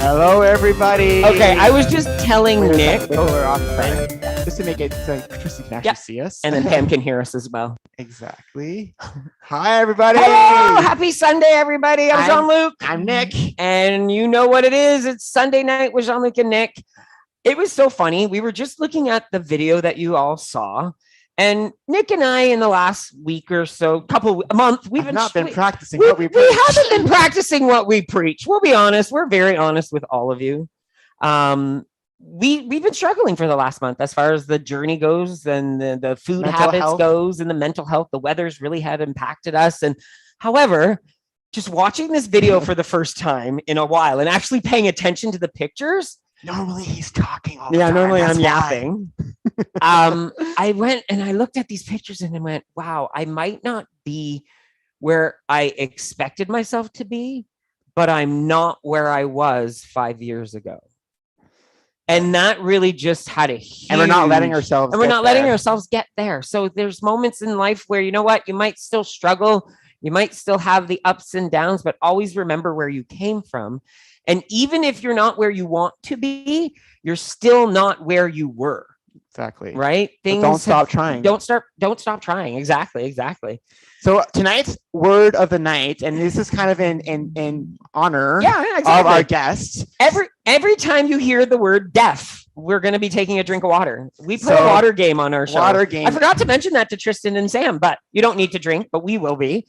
Hello, everybody. Okay, I was just telling Nick. Oh, we're off track. Just to make it so Tristan can actually see us. And then Pam can hear us as well. Exactly. Hi, everybody. Hello, happy Sunday, everybody. I'm Jean-Luc. I'm Nick. And you know what it is. It's Sunday night with Jean-Luc and Nick. It was so funny. We were just looking at the video that you all saw. And Nick and I, in the last week or so, a month, we've not been practicing what we preach. We haven't been practicing what we preach. We'll be honest. We're very honest with all of you. We've been struggling for the last month as far as the journey goes and the food mental habits health goes and the mental health. The weather's really had impacted us. And however, just watching this video for the first time in a while and actually paying attention to the pictures. Normally he's talking all the time. Normally That's I'm why. yapping. I went and I looked at these pictures and I went, wow, I might not be where I expected myself to be, but I'm not where I was 5 years ago. And that really just had a huge... And we're not letting ourselves get there. So there's moments in life where, you know what, you might still struggle. You might still have the ups and downs, but always remember where you came from. And even if you're not where you want to be, you're still not where you were. Exactly. Right? Don't stop trying. Don't stop trying. Exactly. So tonight's word of the night, and this is kind of in honor exactly. of our guests. Every time you hear the word deaf, we're going to be taking a drink of water. We play a water game on our show. Water game. I forgot to mention that to Tristan and Sam, but you don't need to drink, but we will be.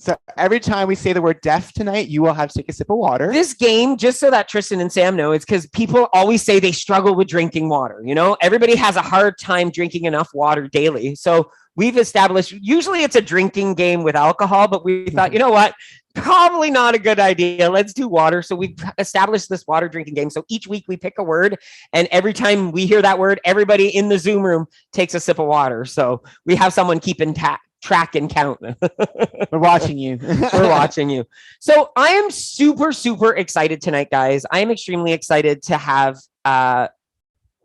So every time we say the word deaf tonight, you will have to take a sip of water. This game, just so that Tristan and Sam know, it's because people always say they struggle with drinking water. You know, everybody has a hard time drinking enough water daily. So we've established, usually it's a drinking game with alcohol, but we thought, you know what? Probably not a good idea. Let's do water. So we've established this water drinking game. So each week we pick a word, and every time we hear that word, everybody in the Zoom room takes a sip of water. So we have someone keeping track and count. We're watching you. We're watching you. So I am super, super excited tonight, guys. I am extremely excited to have an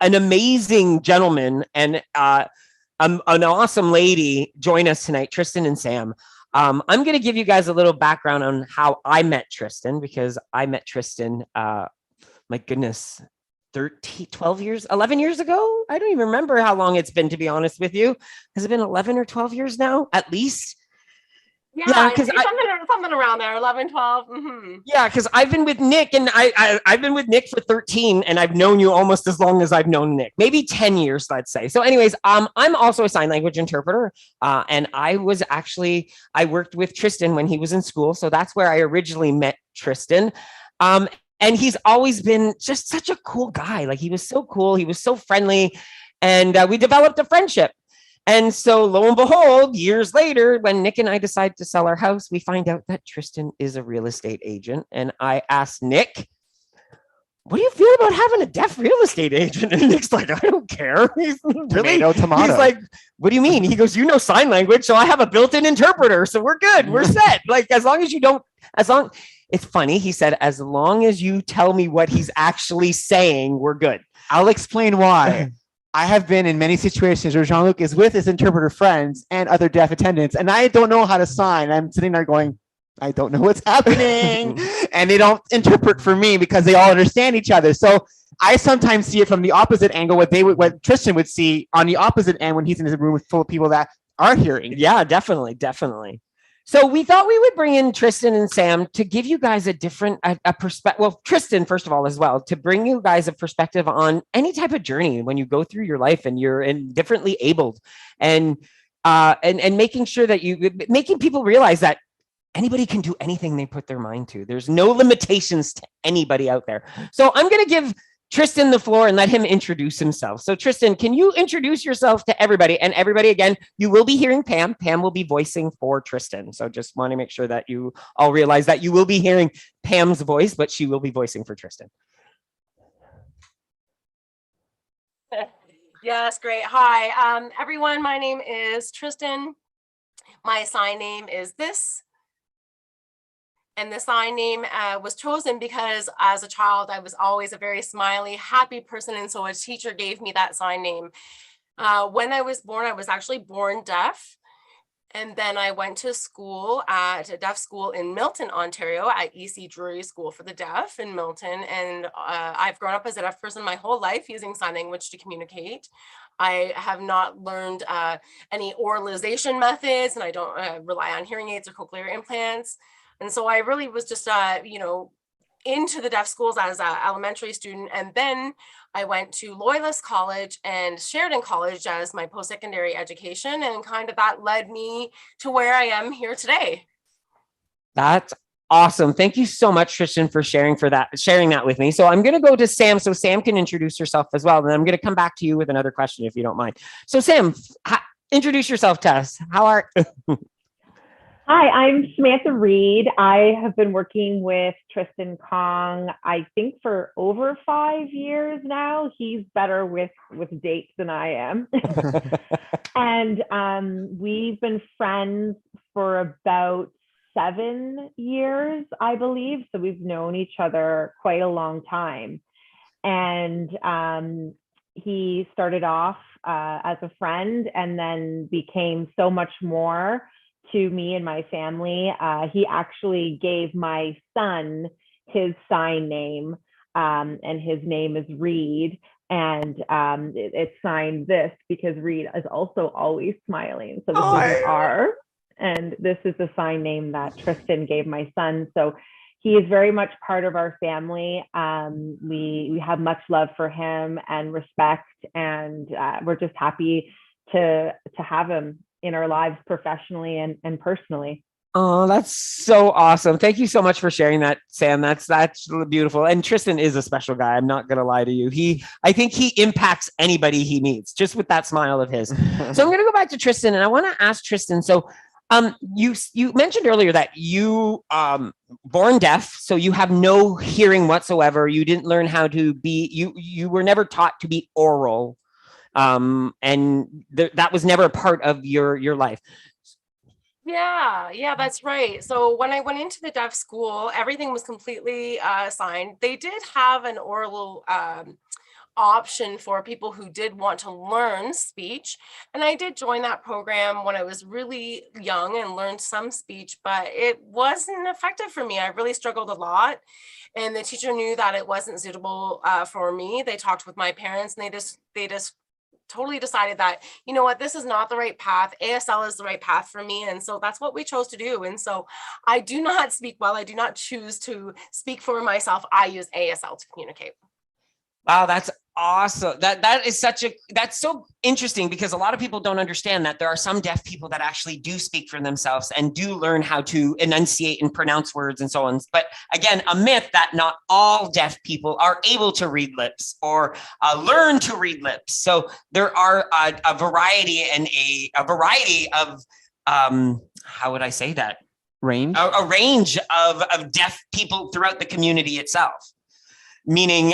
amazing gentleman and an awesome lady join us tonight, Tristan and Sam. I'm going to give you guys a little background on how I met Tristan, because I met Tristan, my goodness, 11 years ago. I don't even remember how long it's been, to be honest with you. Has it been 11 or 12 years now, at least? Yeah, because something around there, 11, 12. Mm-hmm. Yeah, because I've been with Nick, and I've been with Nick for 13, and I've known you almost as long as I've known Nick, maybe 10 years, let's say. So anyways, I'm also a sign language interpreter, and I worked with Tristan when he was in school. So that's where I originally met Tristan. And he's always been just such a cool guy. Like, he was so cool. He was so friendly. And we developed a friendship. And so lo and behold, years later, when Nick and I decide to sell our house, we find out that Tristan is a real estate agent. And I asked Nick, what do you feel about having a deaf real estate agent? And Nick's like, I don't care. He's really, tomato. He's like, what do you mean? He goes, you know sign language, so I have a built-in interpreter. So we're good. We're set. Like, it's funny. He said, as long as you tell me what he's actually saying, we're good. I'll explain why. I have been in many situations where Jean-Luc is with his interpreter friends and other deaf attendants, and I don't know how to sign. I'm sitting there going, I don't know what's happening. And they don't interpret for me because they all understand each other. So I sometimes see it from the opposite angle, what Tristan would see on the opposite end when he's in his room full of people that are hearing. Yeah, definitely. So we thought we would bring in Tristan and Sam to give you guys a different perspective. Well, Tristan, first of all, as well, to bring you guys a perspective on any type of journey when you go through your life and you're differently abled, and making sure that making people realize that anybody can do anything they put their mind to. There's no limitations to anybody out there. So I'm going to give Tristan the floor and let him introduce himself. So Tristan, can you introduce yourself to everybody? And everybody, again, you will be hearing Pam. Pam will be voicing for Tristan. So just want to make sure that you all realize that you will be hearing Pam's voice, but she will be voicing for Tristan. Yes, great. Hi, everyone. My name is Tristan. My sign name is this. And the sign name was chosen because as a child, I was always a very smiley, happy person. And so a teacher gave me that sign name. When I was born, I was actually born deaf. And then I went to school at a deaf school in Milton, Ontario, at EC Drury School for the Deaf in Milton. And I've grown up as a deaf person my whole life using sign language to communicate. I have not learned any oralization methods, and I don't rely on hearing aids or cochlear implants. And so I really was just, into the deaf schools as an elementary student. And then I went to Loyalist College and Sheridan College as my post-secondary education. And kind of that led me to where I am here today. That's awesome. Thank you so much, Tristan, for sharing that with me. So I'm going to go to Sam so Sam can introduce herself as well. And I'm going to come back to you with another question if you don't mind. So Sam, introduce yourself to us. How are Hi, I'm Samantha Reed. I have been working with Tristan Kong, I think for over 5 years now. He's better with dates than I am. And we've been friends for about 7 years, I believe. So we've known each other quite a long time. And he started off as a friend and then became so much more to me and my family. He actually gave my son his sign name, and his name is Reed. And it's signed this because Reed is also always smiling. So this is an R, and this is the sign name that Tristan gave my son. So he is very much part of our family. We have much love for him and respect, and we're just happy to have him in our lives professionally and personally. Oh, that's so awesome. Thank you so much for sharing that, Sam. That's beautiful. And Tristan is a special guy. I'm not going to lie to you. I think he impacts anybody he meets just with that smile of his. So I'm going to go back to Tristan, and I want to ask Tristan. So you mentioned earlier that you born deaf, so you have no hearing whatsoever. You didn't learn how to be, you were never taught to be oral. And that was never a part of your life. Yeah, that's right. So when I went into the deaf school, everything was completely signed. They did have an oral option for people who did want to learn speech. And I did join that program when I was really young and learned some speech, but it wasn't effective for me. I really struggled a lot. And the teacher knew that it wasn't suitable for me. They talked with my parents, and they just totally decided that, you know what, this is not the right path. ASL is the right path for me. And so that's what we chose to do. And so I do not speak well. I do not choose to speak for myself. I use ASL to communicate. Wow, that's awesome. That's so interesting, because a lot of people don't understand that there are some deaf people that actually do speak for themselves and do learn how to enunciate and pronounce words and so on. But again, a myth that not all deaf people are able to read lips or learn to read lips. So there are a variety of how would I say that? Range? A range of deaf people throughout the community itself. Meaning,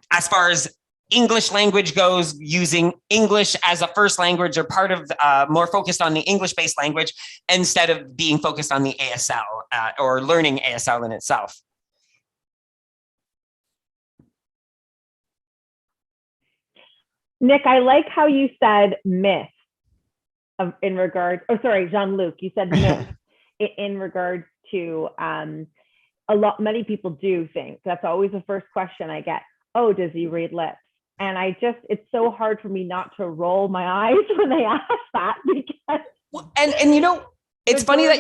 as far as English language goes, using English as a first language, or part of more focused on the English-based language instead of being focused on the ASL or learning ASL in itself. Nick, I like how you said myth in regards, Jean-Luc, you said myth in regards to many people do think that's always the first question I get. Oh, does he read lips? And it's so hard for me not to roll my eyes when they ask that, because and you know, it's funny that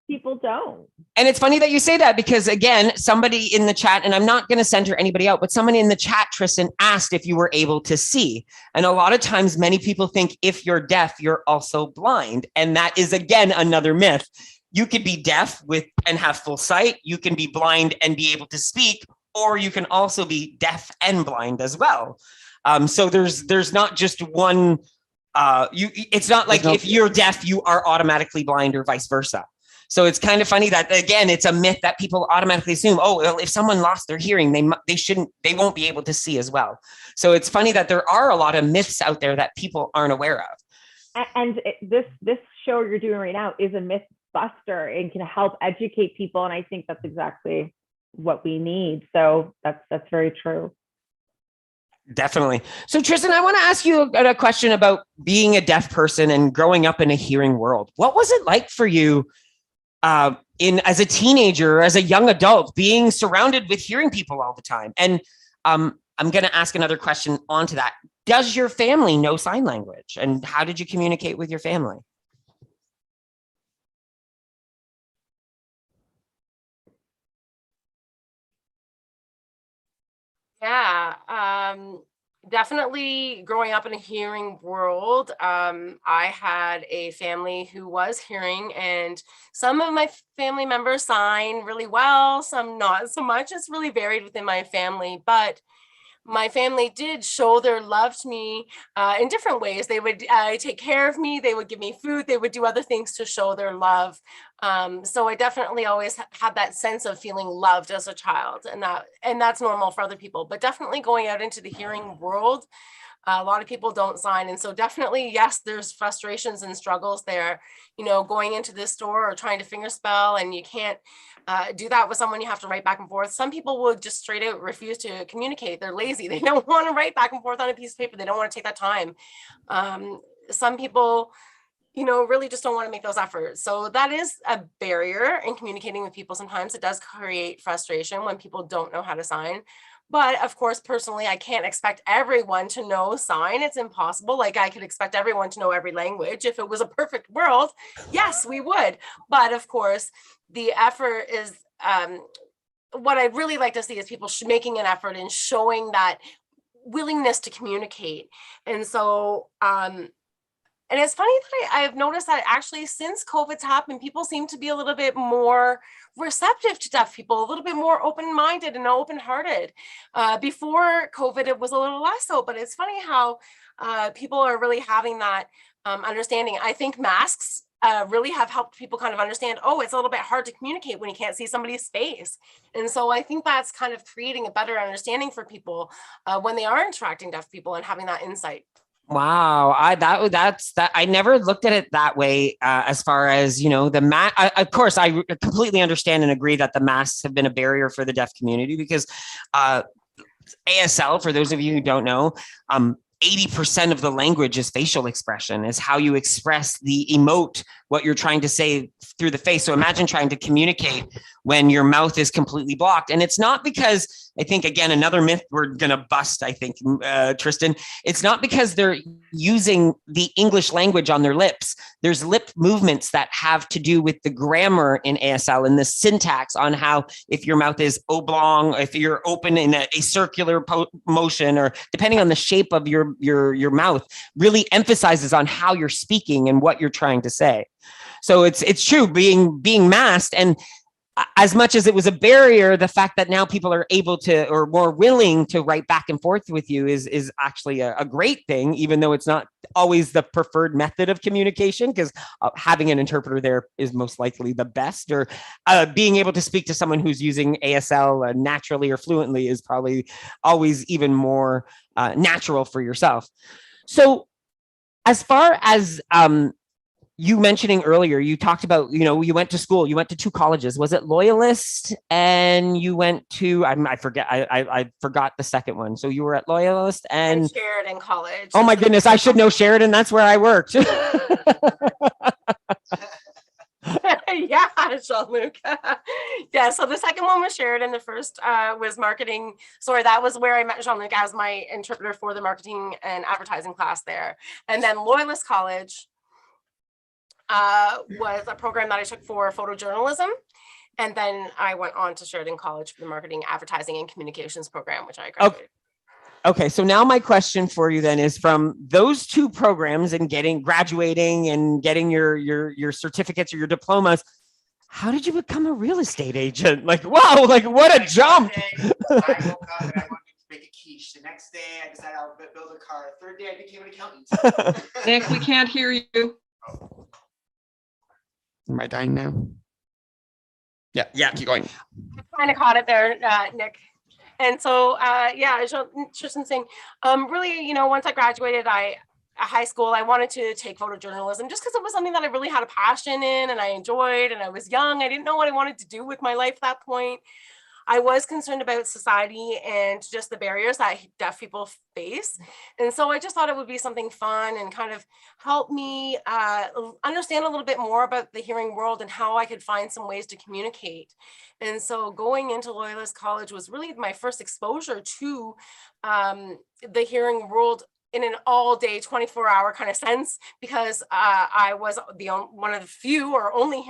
people don't. And it's funny that you say that, because again, somebody in the chat, and I'm not going to center anybody out, but somebody in the chat, Tristan, asked if you were able to see. And a lot of times, many people think if you're deaf, you're also blind. And that is, again, another myth. You could be deaf and have full sight. You can be blind and be able to speak, or you can also be deaf and blind as well. So there's not just one. It's not like if you're deaf, you are automatically blind, or vice versa. So it's kind of funny that, again, it's a myth that people automatically assume, oh, well, if someone lost their hearing, they won't be able to see as well. So it's funny that there are a lot of myths out there that people aren't aware of. And this show you're doing right now is a myth buster and can help educate people. And I think that's exactly what we need. So that's very true. Definitely. So Tristan, I want to ask you a question about being a deaf person and growing up in a hearing world. What was it like for you as a teenager, as a young adult, being surrounded with hearing people all the time? And I'm going to ask another question onto that. Does your family know sign language, and how did you communicate with your family? Yeah, definitely growing up in a hearing world. I had a family who was hearing, and some of my family members sign really well, some not so much. It's really varied within my family, but my family did show their love to me in different ways. They would take care of me. They would give me food. They would do other things to show their love. So I definitely always had that sense of feeling loved as a child, and that's normal for other people. But definitely going out into the hearing world, a lot of people don't sign. And so definitely, yes, there's frustrations and struggles there, going into this store or trying to fingerspell, and you can't do that with someone. You have to write back and forth. Some people would just straight out refuse to communicate. They're lazy. They don't want to write back and forth on a piece of paper. They don't want to take that time. Some people, really just don't want to make those efforts. So that is a barrier in communicating with people. Sometimes it does create frustration when people don't know how to sign. But of course, personally, I can't expect everyone to know sign. It's impossible. Like, I could expect everyone to know every language. If it was a perfect world, yes, we would. But of course, the effort is what I'd really like to see is people making an effort and showing that willingness to communicate. And so, and it's funny that I've noticed that actually since COVID's happened, people seem to be a little bit more receptive to deaf people, a little bit more open-minded and open-hearted. Before COVID, it was a little less so, but it's funny how people are really having that understanding. I think masks really have helped people kind of understand, it's a little bit hard to communicate when you can't see somebody's face. And so I think that's kind of creating a better understanding for people when they are interacting with deaf people and having that insight. Wow, that's that. I never looked at it that way. As far as the mask. Of course, I completely understand and agree that the masks have been a barrier for the deaf community because ASL, for those of you who don't know, 80% of the language is facial expression, is how you express the emote, what you're trying to say through the face. So imagine trying to communicate when your mouth is completely blocked. And it's not because, I think, again, another myth we're going to bust, I think, Tristan, it's not because they're using the English language on their lips. There's lip movements that have to do with the grammar in ASL and the syntax on how, if your mouth is oblong, if you're open in a circular motion, or depending on the shape of your mouth, really emphasizes on how you're speaking and what you're trying to say. So it's true, being masked, and as much as it was a barrier, the fact that now people are able to, or more willing to, write back and forth with you is actually a great thing, even though it's not always the preferred method of communication, because having an interpreter there is most likely the best, or being able to speak to someone who's using ASL naturally or fluently is probably always even more natural for yourself. So as far as you mentioning earlier, you talked about, you went to school, you went to 2 colleges. Was it Loyalist? And you went to, I forget, I forgot the second one. So you were at Loyalist and Sheridan College. Oh my goodness, I should know Sheridan. That's where I worked. Yeah, Jean-Luc. Yeah, so the second one was Sheridan. The first was marketing. Sorry, that was where I met Jean-Luc as my interpreter for the marketing and advertising class there. And then Loyalist College was a program that I took for photojournalism. And then I went on to Sheridan College for the marketing, advertising, and communications program, which I graduated. Okay, so now my question for you then is, from those 2 programs and graduating and getting your certificates or your diplomas, how did you become a real estate agent? Like, wow, like what a jump. I woke up and I wanted to make a quiche. The next day I decided I'll build a car. The third day I became an accountant. Nick, we can't hear you. Am I dying now? Yeah, keep going. I kind of caught it there, Nick. And so, Tristan saying, really, once I graduated, high school, I wanted to take photojournalism just because it was something that I really had a passion in and I enjoyed, and I was young. I didn't know what I wanted to do with my life at that point. I was concerned about society and just the barriers that deaf people face. And so I just thought it would be something fun and kind of help me understand a little bit more about the hearing world and how I could find some ways to communicate. And so going into Loyalist College was really my first exposure to the hearing world in an all-day 24-hour kind of sense, because I was one of the few or only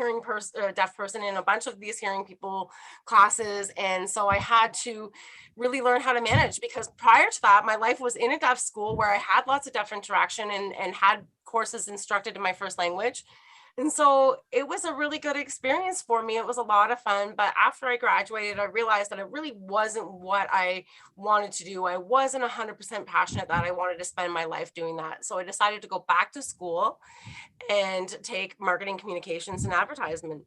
deaf person in a bunch of these hearing people classes. And so I had to really learn how to manage, because prior to that, my life was in a deaf school where I had lots of deaf interaction and had courses instructed in my first language. And so it was a really good experience for me. It was a lot of fun. But after I graduated, I realized that it really wasn't what I wanted to do. I wasn't 100% passionate that I wanted to spend my life doing that. So I decided to go back to school and take marketing, communications, and advertising.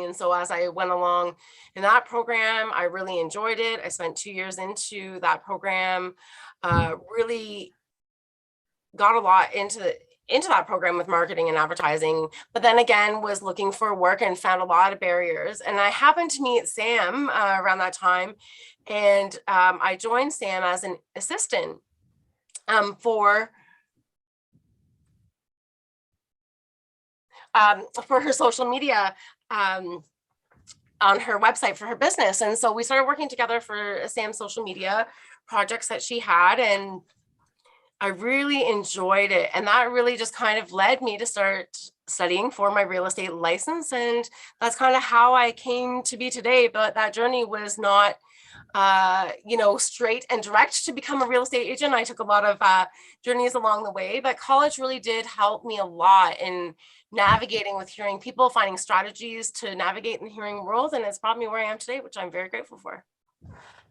And so as I went along in that program, I really enjoyed it. I spent 2 years into that program, really got a lot into that program with marketing and advertising, but then again was looking for work and found a lot of barriers. And I happened to meet Sam around that time, and I joined Sam as an assistant for her social media on her website for her business. And so we started working together for Sam's social media projects that she had, and I really enjoyed it. And that really just kind of led me to start studying for my real estate license. And that's kind of how I came to be today. But that journey was not, straight and direct to become a real estate agent. I took a lot of journeys along the way, but college really did help me a lot in navigating with hearing people, finding strategies to navigate in the hearing world. And it's brought me where I am today, which I'm very grateful for.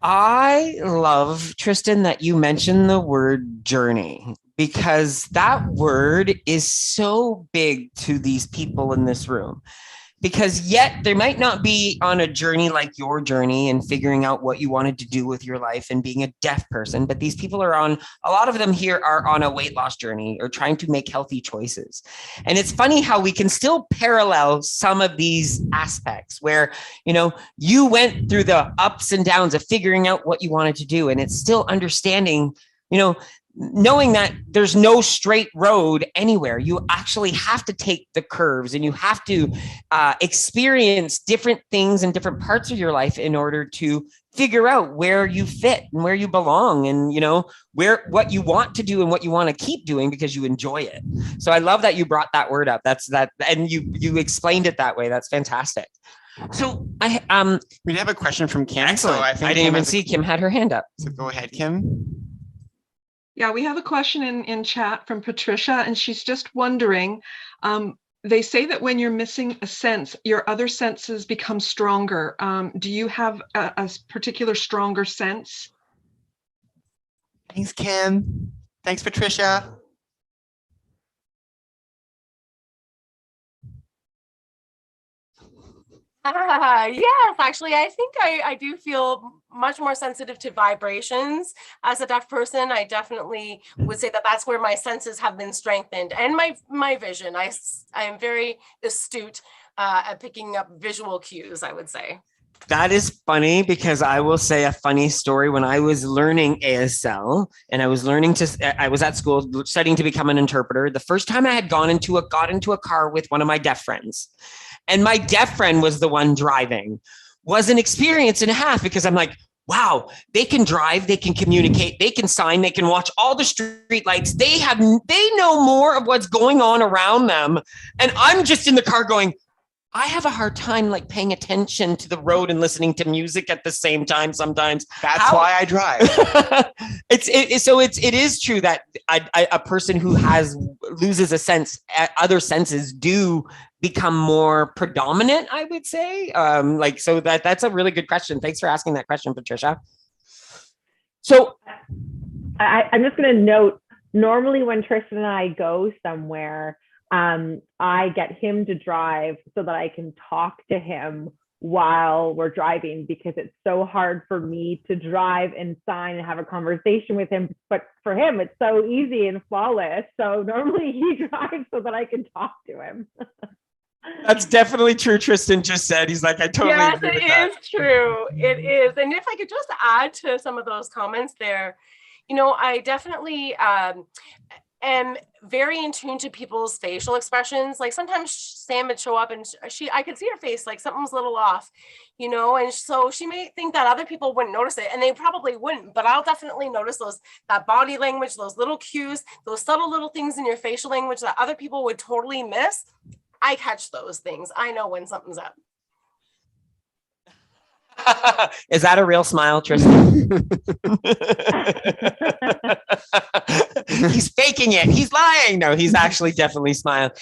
I love, Tristan, that you mentioned the word journey, because that word is so big to these people in this room. Because yet they might not be on a journey like your journey and figuring out what you wanted to do with your life and being a deaf person, but these people are on, a lot of them here are on a weight loss journey or trying to make healthy choices. And it's funny how we can still parallel some of these aspects where, you went through the ups and downs of figuring out what you wanted to do, and it's still understanding, knowing that there's no straight road anywhere. You actually have to take the curves, and you have to experience different things in different parts of your life in order to figure out where you fit and where you belong, and what you want to do and what you want to keep doing because you enjoy it. So I love that you brought that word up. And you explained it that way. That's fantastic. So we have a question from Kim. Excellent. So I think didn't even see Kim had her hand up. So go ahead, Kim. Yeah, we have a question in chat from Patricia, and she's just wondering, they say that when you're missing a sense, your other senses become stronger. Do you have a particular stronger sense? Thanks, Kim. Thanks, Patricia. Yes, actually, I think I do feel much more sensitive to vibrations as a deaf person. I definitely would say that that's where my senses have been strengthened, and my vision. I am very astute at picking up visual cues, I would say. That is funny, because I will say a funny story. When I was learning ASL and I was at school studying to become an interpreter, the first time I had got into a car with one of my deaf friends, and my deaf friend was the one driving, was an experience and a half, because I'm like, wow, they can drive, they can communicate, they can sign, they can watch all the street lights. They know more of what's going on around them. And I'm just in the car going, I have a hard time paying attention to the road and listening to music at the same time sometimes. That's why I drive. It is true that a person who loses a sense, other senses do become more predominant, I would say. So that's a really good question. Thanks for asking that question, Patricia. So I'm just going to note, normally when Tristan and I go somewhere, I get him to drive so that I can talk to him while we're driving, because it's so hard for me to drive and sign and have a conversation with him. But for him, it's so easy and flawless. So normally he drives so that I can talk to him. That's definitely true. Tristan just said, he's like, I totally Yes, agree it with that. is true. It is. And if I could just add to some of those comments there, I definitely am very in tune to people's facial expressions. Like sometimes Sam would show up and I could see her face, like something's a little off, and so she may think that other people wouldn't notice it, and they probably wouldn't, but I'll definitely notice that body language, those little cues, those subtle little things in your facial language that other people would totally miss. I catch those things. I know when something's up. Is that a real smile, Tristan? He's faking it. He's lying. No, he's actually definitely smiling.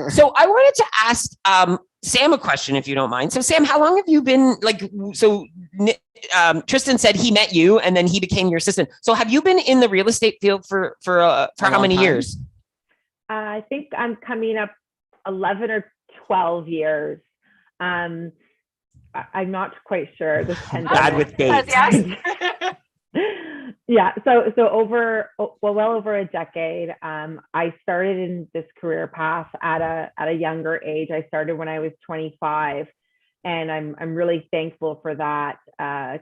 So I wanted to ask Sam a question, if you don't mind. So Sam, how long have you been Tristan said he met you and then he became your assistant. So have you been in the real estate field for how many years? I think I'm coming up 11 or 12 years. I'm not quite sure. This Bad with dates. Yes. Yeah. So well over a decade. I started in this career path at a younger age. I started when I was 25, and I'm really thankful for that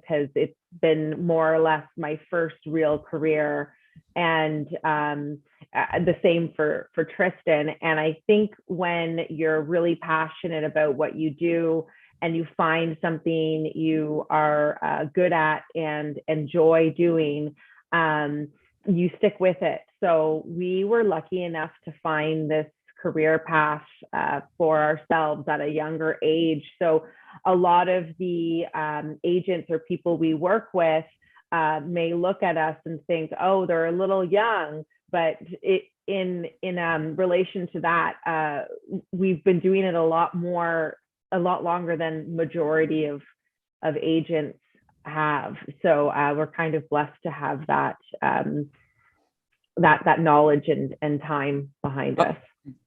because it's been more or less my first real career, and the same for Tristan. And I think when you're really passionate about what you do, and you find something you are good at and enjoy doing, you stick with it. So we were lucky enough to find this career path for ourselves at a younger age. So a lot of the agents or people we work with may look at us and think, oh, they're a little young, but in relation to that, we've been doing it a lot longer than majority of agents have. So we're kind of blessed to have that that knowledge and time behind us.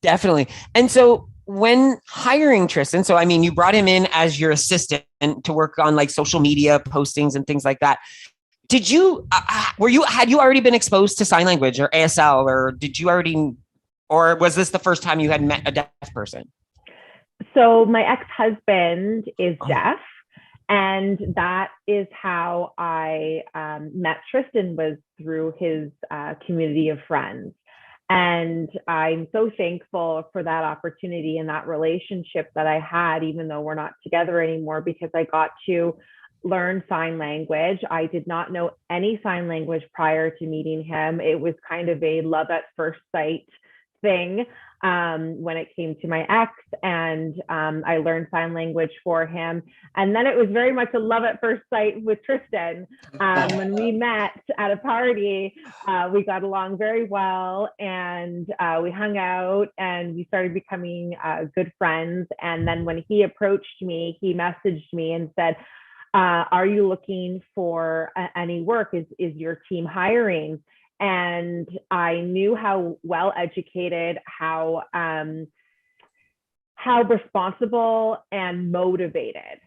Definitely. And so when hiring Tristan, so I mean, you brought him in as your assistant to work on like social media postings and things like that. Did you had you already been exposed to sign language or ASL, or was this the first time you had met a deaf person? So my ex-husband is deaf, and that is how I met Tristan, was through his community of friends. And I'm so thankful for that opportunity and that relationship that I had, even though we're not together anymore, because I got to learn sign language. I did not know any sign language prior to meeting him. It was kind of a love at first sight thing when it came to my ex, and I learned sign language for him. And then it was very much a love at first sight with Tristan. When we met at a party, we got along very well, and we hung out and we started becoming good friends. And then when he approached me, he messaged me and said, are you looking for any work? Is your team hiring? And I knew how well educated, how responsible and motivated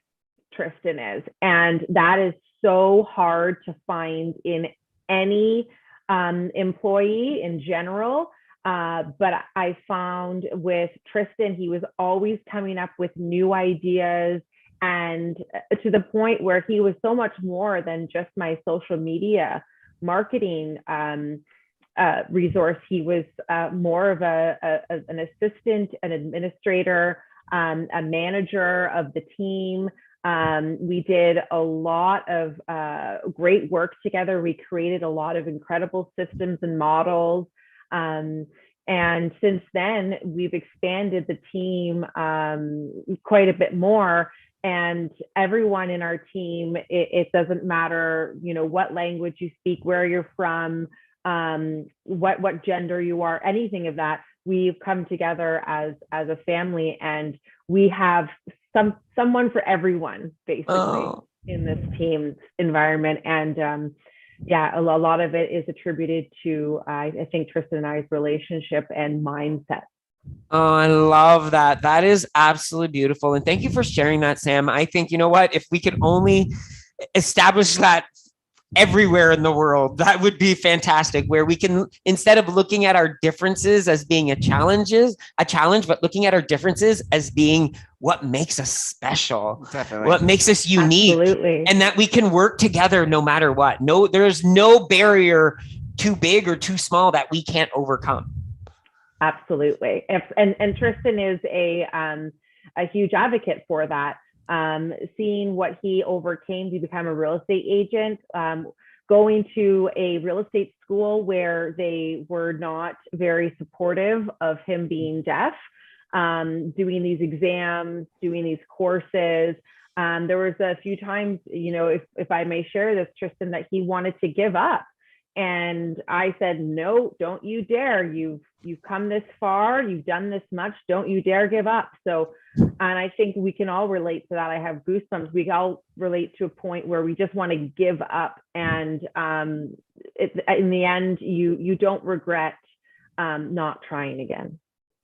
Tristan is. And that is so hard to find in any employee in general. But I found with Tristan, he was always coming up with new ideas, and to the point where he was so much more than just my social media marketing resource. He was more of an assistant, an administrator, a manager of the team. We did a lot of great work together. We created a lot of incredible systems and models. And since then, we've expanded the team quite a bit more. And everyone in our team, it doesn't matter, what language you speak, where you're from, what gender you are, anything of that. We've come together as a family, and we have someone for everyone, basically, in this team environment. And a lot of it is attributed to, I think, Tristan and I's relationship and mindset. Oh, I love that. That is absolutely beautiful. And thank you for sharing that, Sam. I think, you know what, if we could only establish that everywhere in the world. That would be fantastic, where we can, instead of looking at our differences as being a challenge, but looking at our differences as being what makes us special, Definitely. what makes us unique, Absolutely. and that we can work together no matter what. No, there's no barrier too big or too small that we can't overcome. Absolutely. And Tristan is a huge advocate for that. Seeing what he overcame to become a real estate agent, going to a real estate school where they were not very supportive of him being deaf, doing these exams, doing these courses. There was a few times, if I may share this, Tristan, that he wanted to give up. And I said, no, don't you dare. You've come this far. You've done this much. Don't you dare give up. So, and I think we can all relate to that. I have goosebumps. We all relate to a point where we just want to give up. And in the end, you don't regret not trying again.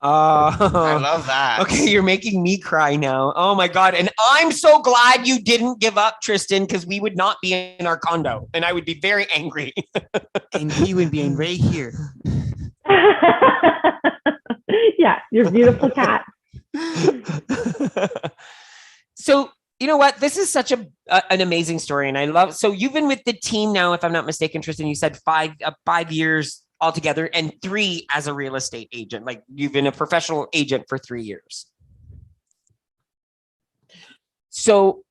I love that. Okay, you're making me cry now. Oh my God. And I'm so glad you didn't give up, Tristan, because we would not be in our condo and I would be very angry. And he would be in right here. Yeah, your beautiful cat. So, you know what? This is such an amazing story. And I love, so you've been with the team now, if I'm not mistaken, Tristan, you said 5 years altogether and 3 as a real estate agent. Like you've been a professional agent for 3 years. So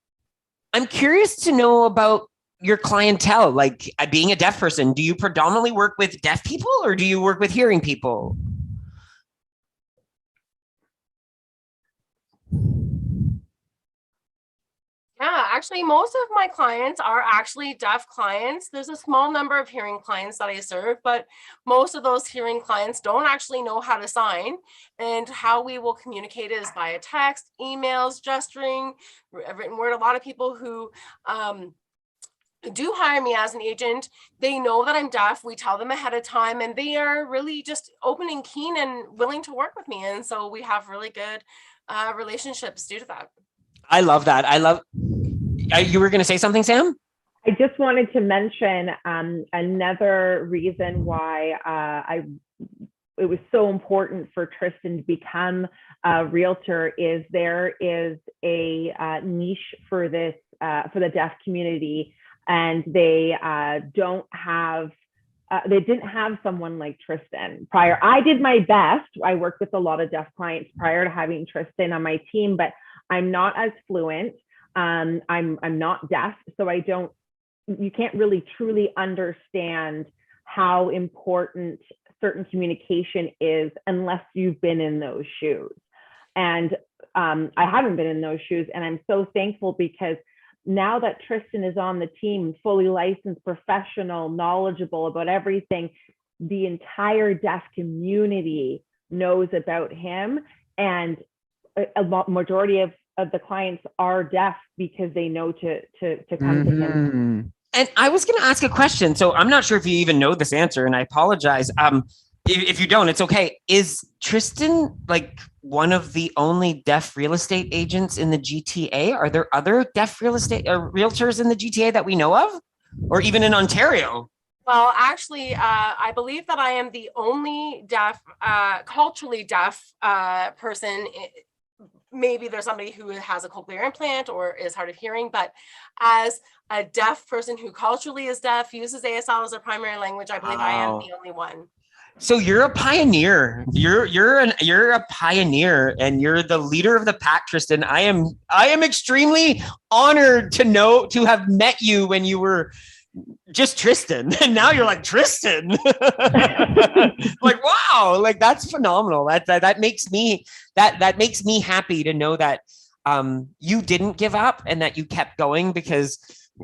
I'm curious to know about your clientele, like being a deaf person. Do you predominantly work with deaf people or do you work with hearing people? Yeah, actually, most of my clients are actually deaf clients. There's a small number of hearing clients that I serve, but most of those hearing clients don't actually know how to sign. And how we will communicate is via text, emails, gesturing, written word. A lot of people who do hire me as an agent, they know that I'm deaf. We tell them ahead of time, and they are really just open and keen and willing to work with me. And so we have really good relationships due to that. I love that. You were going to say something, Sam? I just wanted to mention another reason why it was so important for Tristan to become a realtor is there is a niche for this for the deaf community, and they didn't have someone like Tristan prior. I did my best. I worked with a lot of deaf clients prior to having Tristan on my team, but I'm not as fluent. I'm not deaf, so you can't really truly understand how important certain communication is unless you've been in those shoes. And I haven't been in those shoes, and I'm so thankful because now that Tristan is on the team, fully licensed, professional, knowledgeable about everything, the entire deaf community knows about him, and majority of the clients are deaf because they know to come to him. And I was going to ask a question. So I'm not sure if you even know this answer, and I apologize. If you don't, it's okay. Is Tristan like one of the only deaf real estate agents in the GTA? Are there other deaf real estate realtors in the GTA that we know of, or even in Ontario? Well, actually, I believe that I am the only deaf, culturally deaf person. Maybe there's somebody who has a cochlear implant or is hard of hearing, but as a deaf person who culturally is deaf, uses ASL as a primary language, I believe I am the only one. So you're a pioneer. You're a pioneer, and you're the leader of the pack, Tristan. I am extremely honored to have met you when you were just Tristan, and now you're like Tristan. Like, wow, like that's phenomenal. That makes me happy to know that you didn't give up and that you kept going, because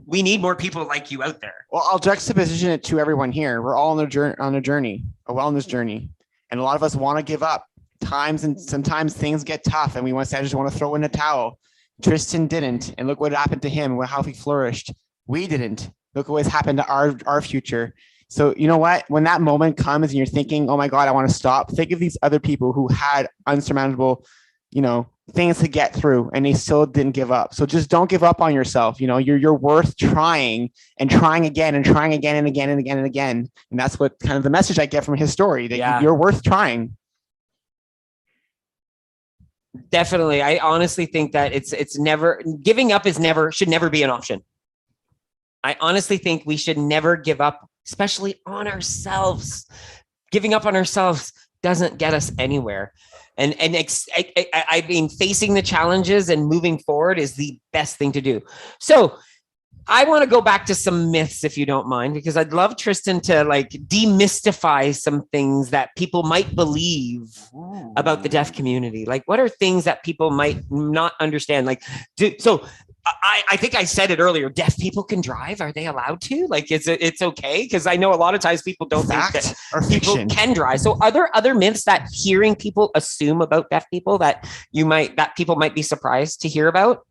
we need more people like you out there. Well, I'll juxtaposition it to everyone here. We're all on a journey, a wellness journey, and a lot of us want to give up. Sometimes things get tough, and we want to say, I just want to throw in a towel. Tristan didn't, and look what happened to him. How he flourished. We didn't. Look what's happened to our future. So you know what? When that moment comes and you're thinking, oh my God, I want to stop, think of these other people who had unsurmountable things to get through, and they still didn't give up. So just don't give up on yourself. You're worth trying and trying again and trying again and again and again and again. And that's what kind of the message I get from his story, that you're worth trying. Definitely. I honestly think that it's never, giving up should never be an option. I honestly think we should never give up, especially on ourselves. Giving up on ourselves doesn't get us anywhere. And I mean, facing the challenges and moving forward is the best thing to do. So I want to go back to some myths, if you don't mind, because I'd love Tristan to demystify some things that people might believe about the deaf community. Like, what are things that people might not understand? I think I said it earlier. Deaf people can drive. Are they allowed to? It's okay? Because I know a lot of times people don't think that people can drive. So are there other myths that hearing people assume about deaf people that people might be surprised to hear about?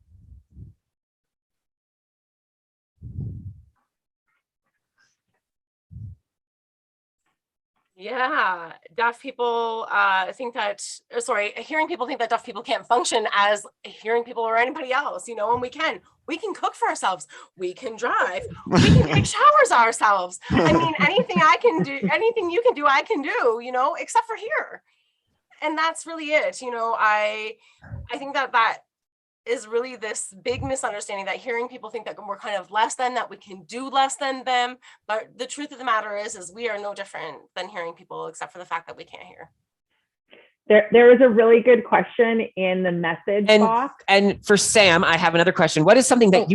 Yeah, deaf people hearing people think that deaf people can't function as hearing people or anybody else, and we can cook for ourselves. We can drive. We can take showers ourselves. I mean, anything I can do, anything you can do, I can do, except for hear. And that's really it. I think that is really this big misunderstanding that hearing people think that we're kind of less than, that we can do less than them. But the truth of the matter is we are no different than hearing people, except for the fact that we can't hear. There was a really good question in the message box. And for Sam, I have another question. What is something that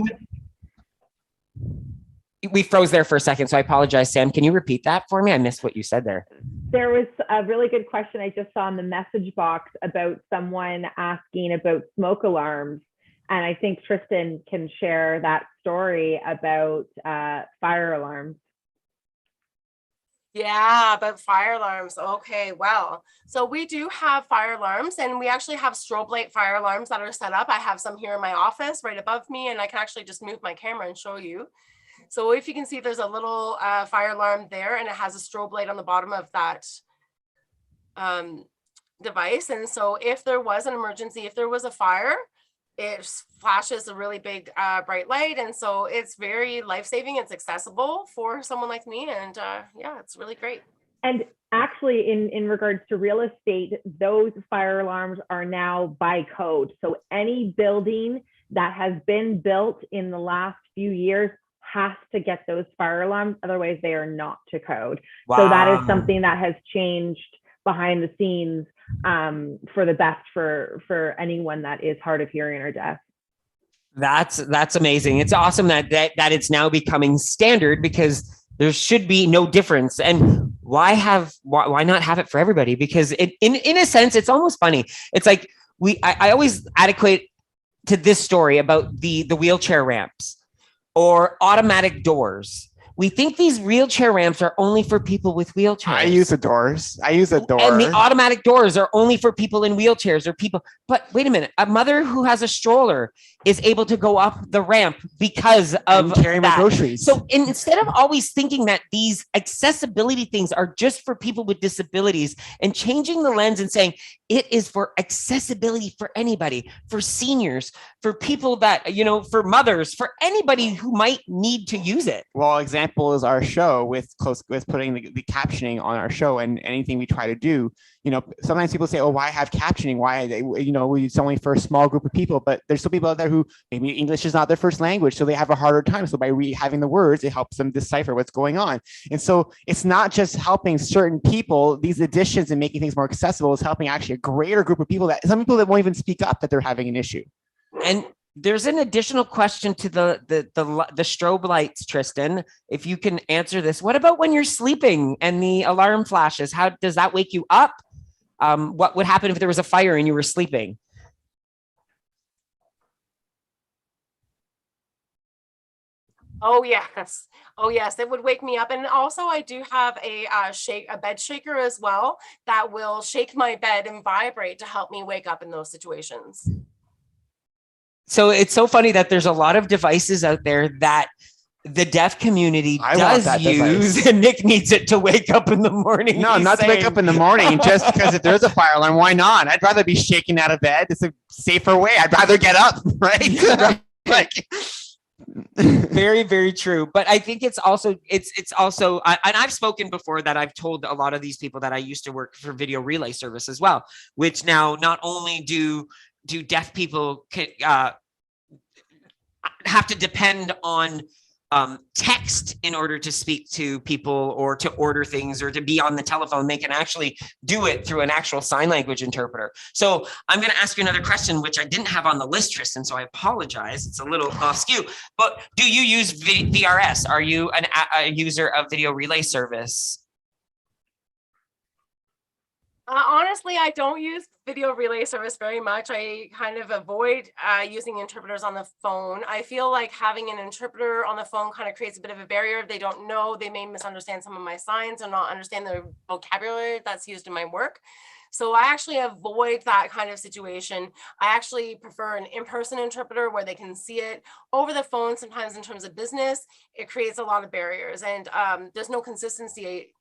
we froze there for a second, so I apologize, Sam. Can you repeat that for me? I missed what you said there. There was a really good question I just saw in the message box about someone asking about smoke alarms. And I think Tristan can share that story about fire alarms. Yeah, about fire alarms. Okay, well, so we do have fire alarms, and we actually have strobe light fire alarms that are set up. I have some here in my office right above me, and I can actually just move my camera and show you. So if you can see, there's a little fire alarm there, and it has a strobe light on the bottom of that device. And so if there was an emergency, if there was a fire, it flashes a really big bright light. And so it's very life-saving. It's accessible for someone like me. And yeah, it's really great. And actually, in regards to real estate, those fire alarms are now by code. So any building that has been built in the last few years has to get those fire alarms. Otherwise, they are not to code. Wow. So that is something that has changed behind the scenes for the best for anyone that is hard of hearing or deaf. That's amazing. It's awesome that it's now becoming standard, because there should be no difference. And why not have it for everybody? Because in a sense, it's almost funny. It's like I always adequate to this story about the wheelchair ramps or automatic doors. We think these wheelchair ramps are only for people with wheelchairs. I use a door. And the automatic doors are only for people in wheelchairs or people. But wait a minute, a mother who has a stroller is able to go up the ramp because of carrying my groceries. So instead of always thinking that these accessibility things are just for people with disabilities, and changing the lens and saying it is for accessibility for anybody, for seniors, for people that, for mothers, for anybody who might need to use it. Well, example is our show with putting the captioning on our show, and anything we try to do. Sometimes people say, "Oh, why have captioning? Why it's only for a small group of people?" But there's still people out there who maybe English is not their first language, so they have a harder time. So by having the words, it helps them decipher what's going on. And so it's not just helping certain people. These additions and making things more accessible is helping actually a greater group of people, that some people that won't even speak up that they're having an issue. And there's an additional question to the strobe lights, Tristan. If you can answer this, what about when you're sleeping and the alarm flashes? How does that wake you up? What would happen if there was a fire and you were sleeping? Oh yes, it would wake me up. And also I do have a bed shaker as well that will shake my bed and vibrate to help me wake up in those situations. So it's so funny that there's a lot of devices out there that the deaf community I want does that use, device. and Nick needs it to wake up in the morning. No, he's not to wake saying. up in the morning just because if there's a fire alarm, why not? I'd rather be shaken out of bed. It's a safer way. I'd rather get up, right? Like, Very, very true. But I think it's also and I've spoken before that I've told a lot of these people that I used to work for video relay service as well, which now not only do deaf people have to depend on text in order to speak to people or to order things or to be on the telephone, they can actually do it through an actual sign language interpreter. So I'm going to ask you another question, which I didn't have on the list, Tristan, so I apologize. It's a little askew, but do you use VRS? Are you a user of video relay service? Honestly, I don't use video relay service very much. I kind of avoid using interpreters on the phone. I feel like having an interpreter on the phone kind of creates a bit of a barrier. If they don't know, they may misunderstand some of my signs or not understand the vocabulary that's used in my work. So I actually avoid that kind of situation. I actually prefer an in-person interpreter where they can see it. Over the phone, sometimes in terms of business, it creates a lot of barriers, and there's no consistency.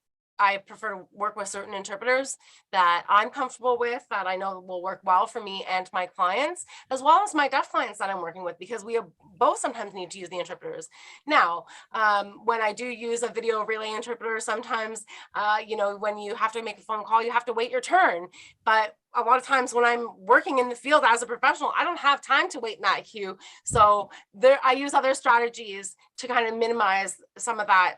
I prefer to work with certain interpreters that I'm comfortable with, that I know will work well for me and my clients, as well as my deaf clients that I'm working with, because we both sometimes need to use the interpreters. Now, when I do use a video relay interpreter, sometimes, when you have to make a phone call, you have to wait your turn. But a lot of times when I'm working in the field as a professional, I don't have time to wait in that queue. So I use other strategies to kind of minimize some of that,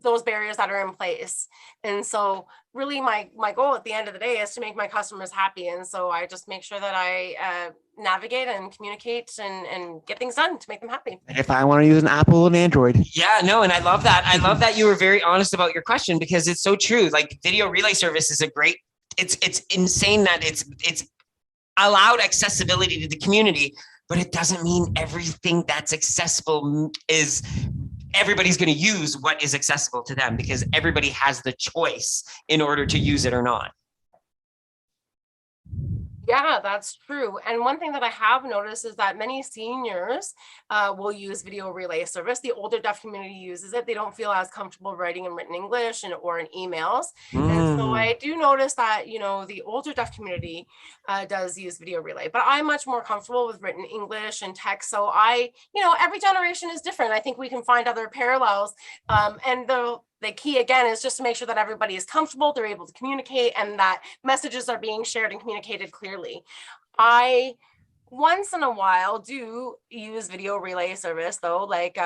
those barriers that are in place. And so really my goal at the end of the day is to make my customers happy. And so I just make sure that I navigate and communicate and get things done to make them happy. if I want to use an Apple and Android. Yeah, no, and I love that. I love that you were very honest about your question, because it's so true. Like, video relay service is a great, it's insane that it's allowed accessibility to the community, but it doesn't mean everything that's accessible is everybody's going to use what is accessible to them, because everybody has the choice in order to use it or not. Yeah, that's true. And one thing that I have noticed is that many seniors will use video relay service. The older deaf community uses it. They don't feel as comfortable writing in written English or in emails. And so I do notice that, the older deaf community does use video relay, but I'm much more comfortable with written English and text. So every generation is different. I think we can find other parallels. And the key, again, is just to make sure that everybody is comfortable, they're able to communicate, and that messages are being shared and communicated clearly. I, once in a while, do use video relay service, though, like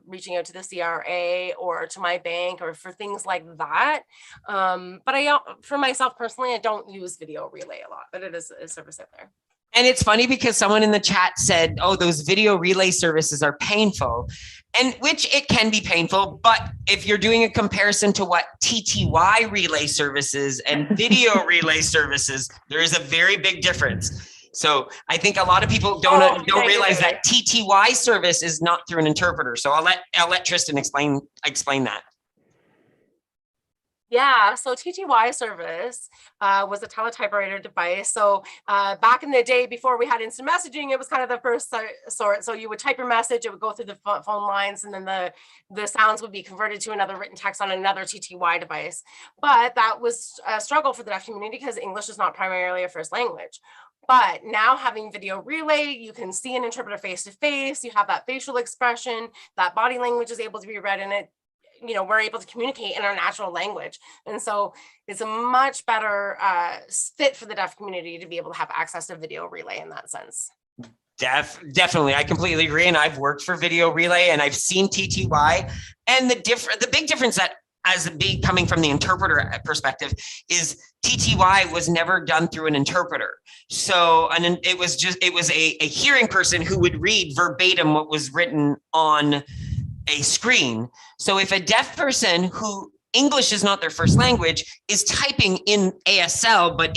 reaching out to the CRA or to my bank or for things like that. But for myself personally, I don't use video relay a lot, but it is a service out there. And it's funny because someone in the chat said, oh, those video relay services are painful, and which it can be painful. But if you're doing a comparison to what TTY relay services and video relay services, there is a very big difference. So I think a lot of people don't realize that TTY service is not through an interpreter. So I'll let Tristan explain that. Yeah, so TTY service was a teletypewriter device. So back in the day, before we had instant messaging, it was kind of the first sort. So you would type your message, it would go through the phone lines, and then the sounds would be converted to another written text on another TTY device. But that was a struggle for the deaf community because English is not primarily a first language. But now having video relay, you can see an interpreter face to face, you have that facial expression, that body language is able to be read in it. We're able to communicate in our natural language. And so it's a much better fit for the deaf community to be able to have access to video relay in that sense. Definitely. I completely agree. And I've worked for video relay and I've seen TTY, and the big difference that coming from the interpreter perspective is TTY was never done through an interpreter. So, and it was a hearing person who would read verbatim what was written on a screen. So if a deaf person who English is not their first language is typing in ASL, but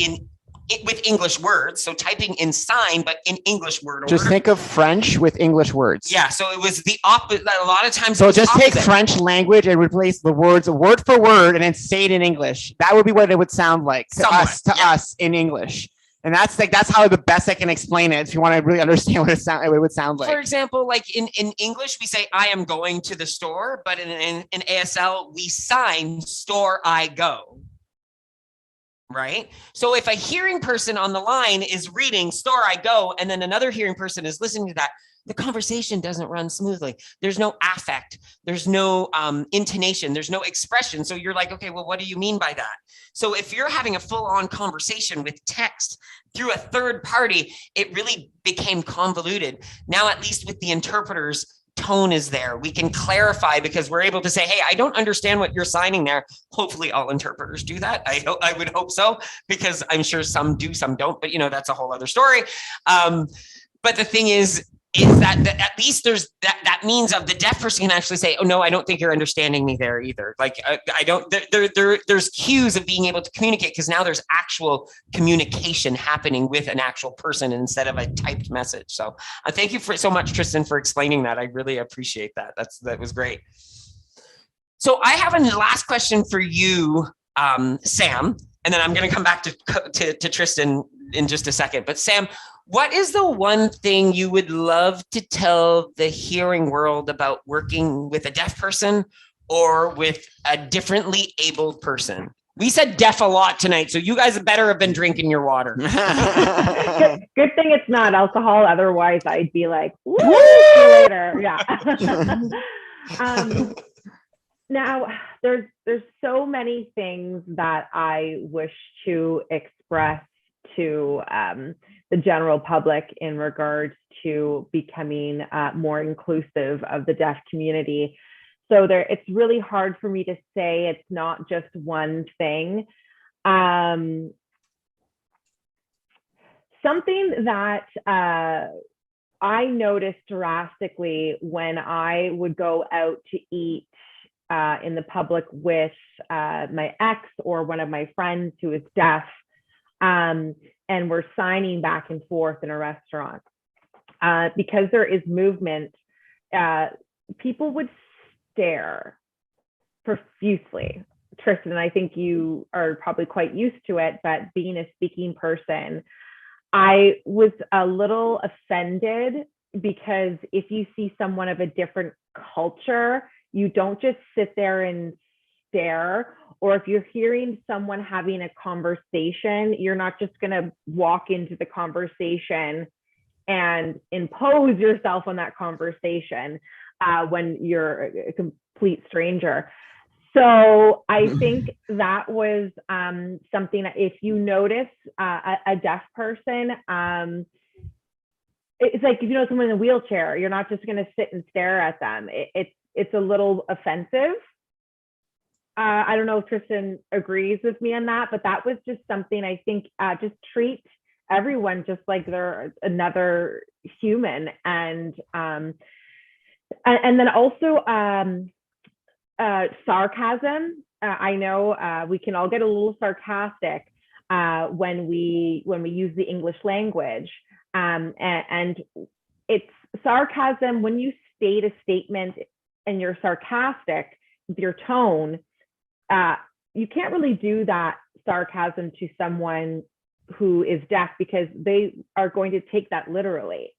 with English words, so typing in sign, but in English word order. Just think of French with English words. Yeah, so it was the opposite. A lot of times. So just take French language and replace the words word for word and then say it in English. That would be what it would sound like to us in English. And that's how the best I can explain it. If you want to really understand what it would sound like. For example, like in English, we say, I am going to the store, but in ASL, we sign store I go. Right? So if a hearing person on the line is reading store I go, and then another hearing person is listening to that, the conversation doesn't run smoothly. There's no affect. There's no intonation. There's no expression. So you're like, okay, well, what do you mean by that? So if you're having a full-on conversation with text through a third party, it really became convoluted. Now, at least with the interpreters, tone is there. We can clarify because we're able to say, hey, I don't understand what you're signing there. Hopefully all interpreters do that. I would hope so, because I'm sure some do, some don't, but that's a whole other story. But the thing is that at least there's that means of the deaf person can actually say, oh no, I don't think you're understanding me there either. Like I don't, there's cues of being able to communicate, because now there's actual communication happening with an actual person instead of a typed message. So thank you so much, Tristan, for explaining that. I really appreciate that. That was great. So I have a last question for you, Sam, and then I'm going to come back to Tristan in just a second. But Sam, what is the one thing you would love to tell the hearing world about working with a deaf person or with a differently abled person? We said deaf a lot tonight, so you guys better have been drinking your water. Good thing it's not alcohol. Otherwise, I'd be like, woo, see you later. Yeah. Now, there's so many things that I wish to express to the general public in regards to becoming more inclusive of the deaf community. So it's really hard for me to say it's not just one thing. Something that I noticed drastically when I would go out to eat in the public with my ex or one of my friends who is deaf, and we're signing back and forth in a restaurant. Because there is movement, people would stare profusely. Tristan, I think you are probably quite used to it, but being a speaking person, I was a little offended, because if you see someone of a different culture, you don't just sit there and stare. Or if you're hearing someone having a conversation, you're not just going to walk into the conversation and impose yourself on that conversation when you're a complete stranger. So I think that was something that if you notice a deaf person, it's like if you know someone in a wheelchair, you're not just going to sit and stare at them. It's a little offensive. I don't know if Tristan agrees with me on that, but that was just something I think, just treat everyone just like they're another human. And then also sarcasm. I know we can all get a little sarcastic when we use the English language. And it's sarcasm when you state a statement and you're sarcastic with your tone. You can't really do that sarcasm to someone who is deaf, because they are going to take that literally.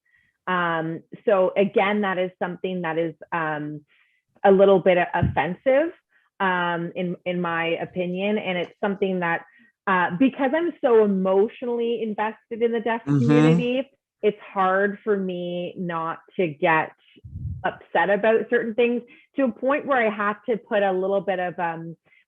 So again, that is something that is a little bit offensive in my opinion. And it's something that because I'm so emotionally invested in the deaf community, it's hard for me not to get upset about certain things, to a point where I had to put a little bit of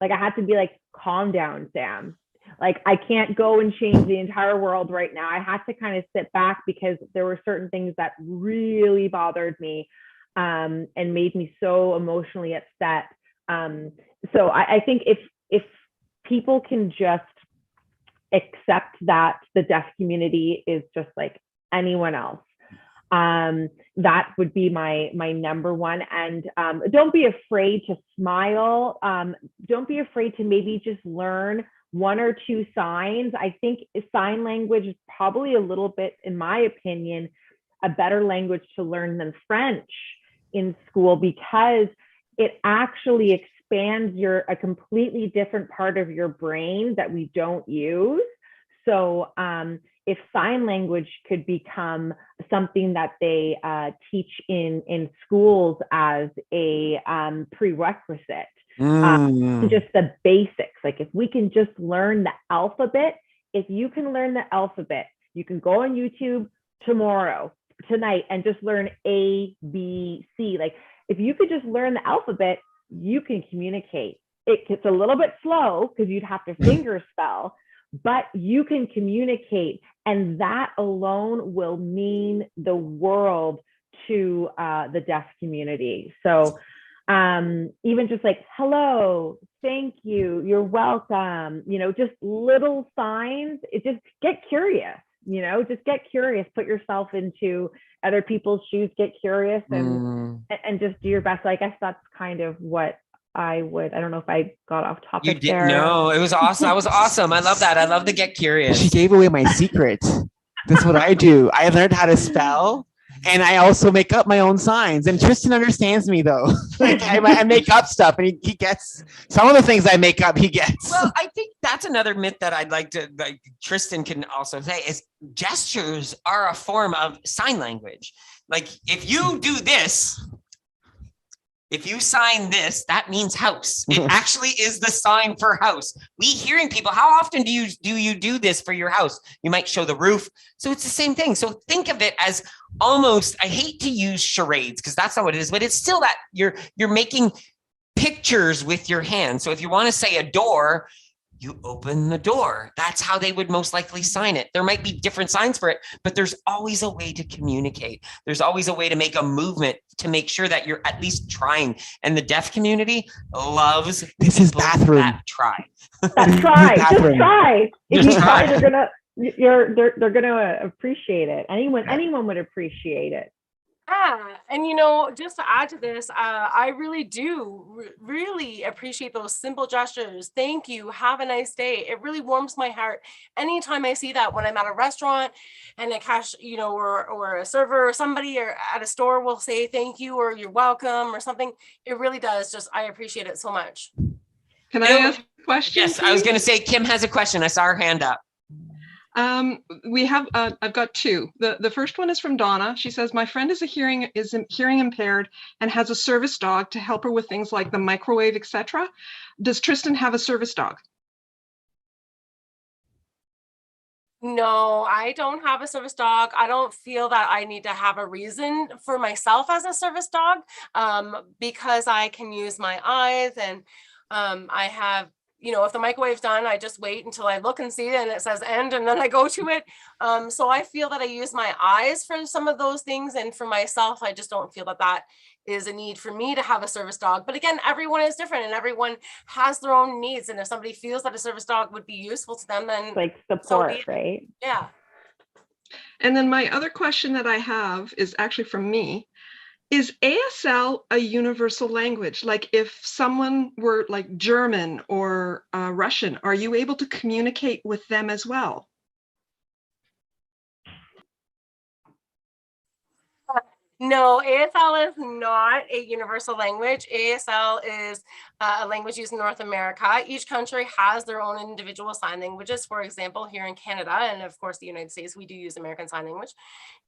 I had to be like, calm down, Sam. Like, I can't go and change the entire world right now. I had to kind of sit back, because there were certain things that really bothered me and made me so emotionally upset. So I think if people can just accept that the deaf community is just like anyone else, that would be my number one. And don't be afraid to smile. Don't be afraid to maybe just learn one or two signs. I think sign language is probably a little bit, in my opinion, a better language to learn than French in school, because it actually expands a completely different part of your brain that we don't use. So if sign language could become something that they teach in schools as a prerequisite, just the basics. Like if we can just learn the alphabet, if you can learn the alphabet, you can go on YouTube tonight, and just learn A, B, C. Like if you could just learn the alphabet, you can communicate. It's a little bit slow because you'd have to finger spell, but you can communicate, and that alone will mean the world to the deaf community. So even just like, hello, thank you, you're welcome, just little signs. It just get curious, just get curious, put yourself into other people's shoes, get curious, and just do your best. So I guess that's kind of what I don't know if I got off topic. You did. There. No, it was awesome. That was awesome. I love that. I love to get curious. She gave away my secret. That's what I do. I learned how to spell, and I also make up my own signs. And Tristan understands me though. Like I make up stuff, and he gets some of the things I make up. He gets. Well, I think that's another myth that I'd like to, Tristan can also say, is gestures are a form of sign language. Like if you do this, if you sign this, that means house. It actually is the sign for house. We hearing people, how often do you do this for your house? You might show the roof. So it's the same thing. So think of it as almost, I hate to use charades because that's not what it is, but it's still that you're making pictures with your hand. So if you want to say a door, you open the door. That's how they would most likely sign it. There might be different signs for it, but there's always a way to communicate. There's always a way to make a movement to make sure that you're at least trying. And the deaf community loves this is bathroom. That try. That's try. Just try. If Just you try, try. they're gonna appreciate it. Anyone would appreciate it. And just to add to this, I really do really appreciate those simple gestures. Thank you. Have a nice day. It really warms my heart anytime I see that when I'm at a restaurant and a or a server or somebody or at a store will say thank you or you're welcome or something. It really does. I appreciate it so much. Can I ask a question? Yes, I was going to say Kim has a question. I saw her hand up. We have, I've got two. The first one is from Donna. She says, my friend is hearing impaired and has a service dog to help her with things like the microwave, etc. Does Tristan have a service dog? No, I don't have a service dog. I don't feel that I need to have a reason for myself as a service dog, because I can use my eyes and I have, if the microwave's done, I just wait until I look and see it and it says end and then I go to it. So I feel that I use my eyes for some of those things. And for myself, I just don't feel that is a need for me to have a service dog. But again, everyone is different and everyone has their own needs. And if somebody feels that a service dog would be useful to them, then like support, right? Yeah. And then my other question that I have is actually from me. Is ASL a universal language? Like if someone were like German or Russian, are you able to communicate with them as well? No, ASL is not a universal language. ASL is a language used in North America. Each country has their own individual sign languages. For example, here in Canada, and of course the United States, we do use American Sign Language.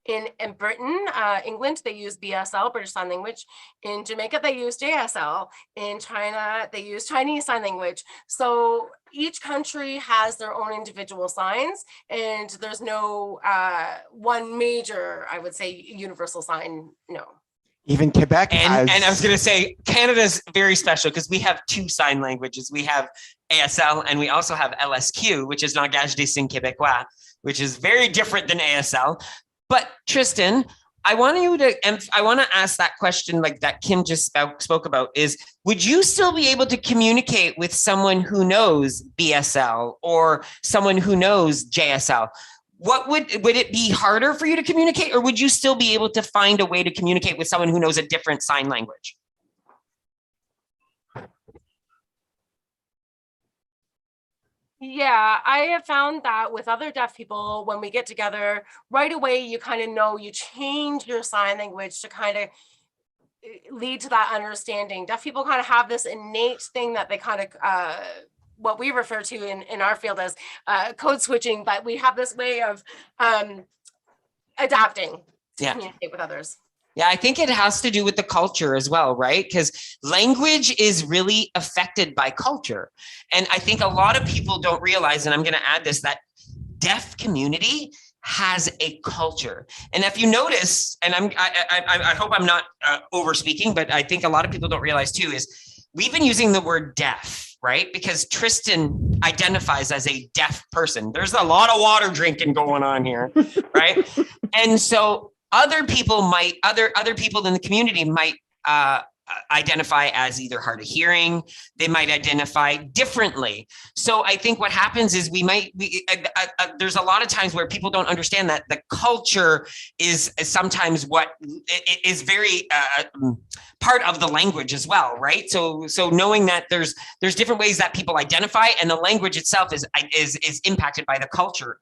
In Britain, England, they use BSL, British Sign Language. In Jamaica, they use JSL. In China, they use Chinese Sign Language. So each country has their own individual signs, and there's no one major, I would say, universal sign, no. Even Quebec has. And I was going to say, Canada's very special because we have two sign languages. We have ASL and we also have LSQ, which is Langage des Signes Québécois, which is very different than ASL. But Tristan, I want to ask that question like that Kim just spoke about is, would you still be able to communicate with someone who knows BSL or someone who knows JSL? What would it be harder for you to communicate, or would you still be able to find a way to communicate with someone who knows a different sign language? Yeah, I have found that with other deaf people, when we get together, right away, you kind of know, you change your sign language to kind of lead to that understanding. Deaf people kind of have this innate thing that they kind of what we refer to in our field as code switching, but we have this way of adapting to communicate with others. Yeah, I think it has to do with the culture as well, right? Because language is really affected by culture. And I think a lot of people don't realize, and I'm going to add this, that deaf community has a culture. And if you notice, and I hope I'm not over speaking, but I think a lot of people don't realize too, is we've been using the word deaf, right? Because Tristan identifies as a deaf person. There's a lot of water drinking going on here, right? And so other people in the community might identify as either hard of hearing, they might identify differently. So I think what happens is there's a lot of times where people don't understand that the culture is sometimes what is very part of the language as well, right? So knowing that there's different ways that people identify, and the language itself is impacted by the culture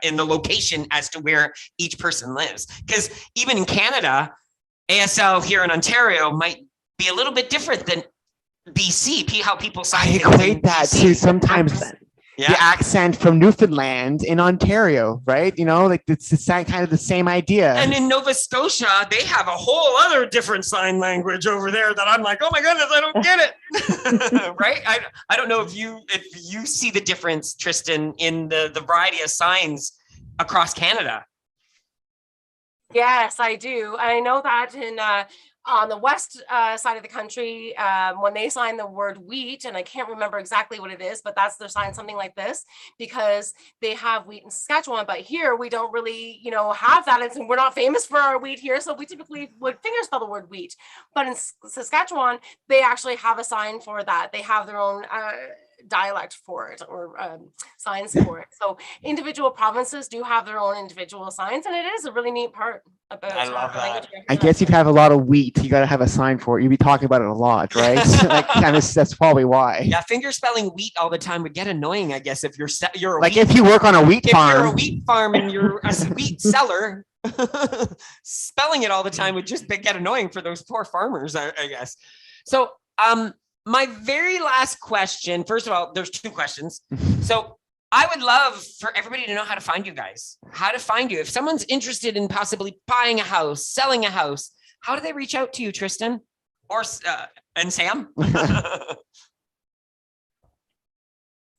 in the location as to where each person lives. Because even in Canada, ASL here in Ontario might be a little bit different than BC, how people sign. I equate that to sometimes the accent from Newfoundland in Ontario, right? You know, like it's kind of the same idea. And in Nova Scotia, they have a whole other different sign language over there that I'm like, oh my goodness, I don't get it. Right? I don't know if you see the difference, Tristan, in the variety of signs across Canada. Yes, I do. I know that in on the west side of the country, when they sign the word wheat, and I can't remember exactly what it is, but that's their sign, something like this, because they have wheat in Saskatchewan. But here we don't really, have that. And we're not famous for our wheat here. So we typically would fingerspell the word wheat. But in Saskatchewan, they actually have a sign for that. They have their own dialect for it, or signs for it. So individual provinces do have their own individual signs, and it is a really neat part about I love that. I guess if you have a lot of wheat, you got to have a sign for it. You'd be talking about it a lot, right? That's probably why. Yeah, finger spelling wheat all the time would get annoying, I guess, if you're like if you work on a wheat farm. If you're a wheat farm and you're a wheat seller, spelling it all the time would just get annoying for those poor farmers, I guess. So, my very last question, first of all, there's two questions. So I would love for everybody to know how to find you guys, how to find you. If someone's interested in possibly buying a house, selling a house, how do they reach out to you, Tristan and Sam?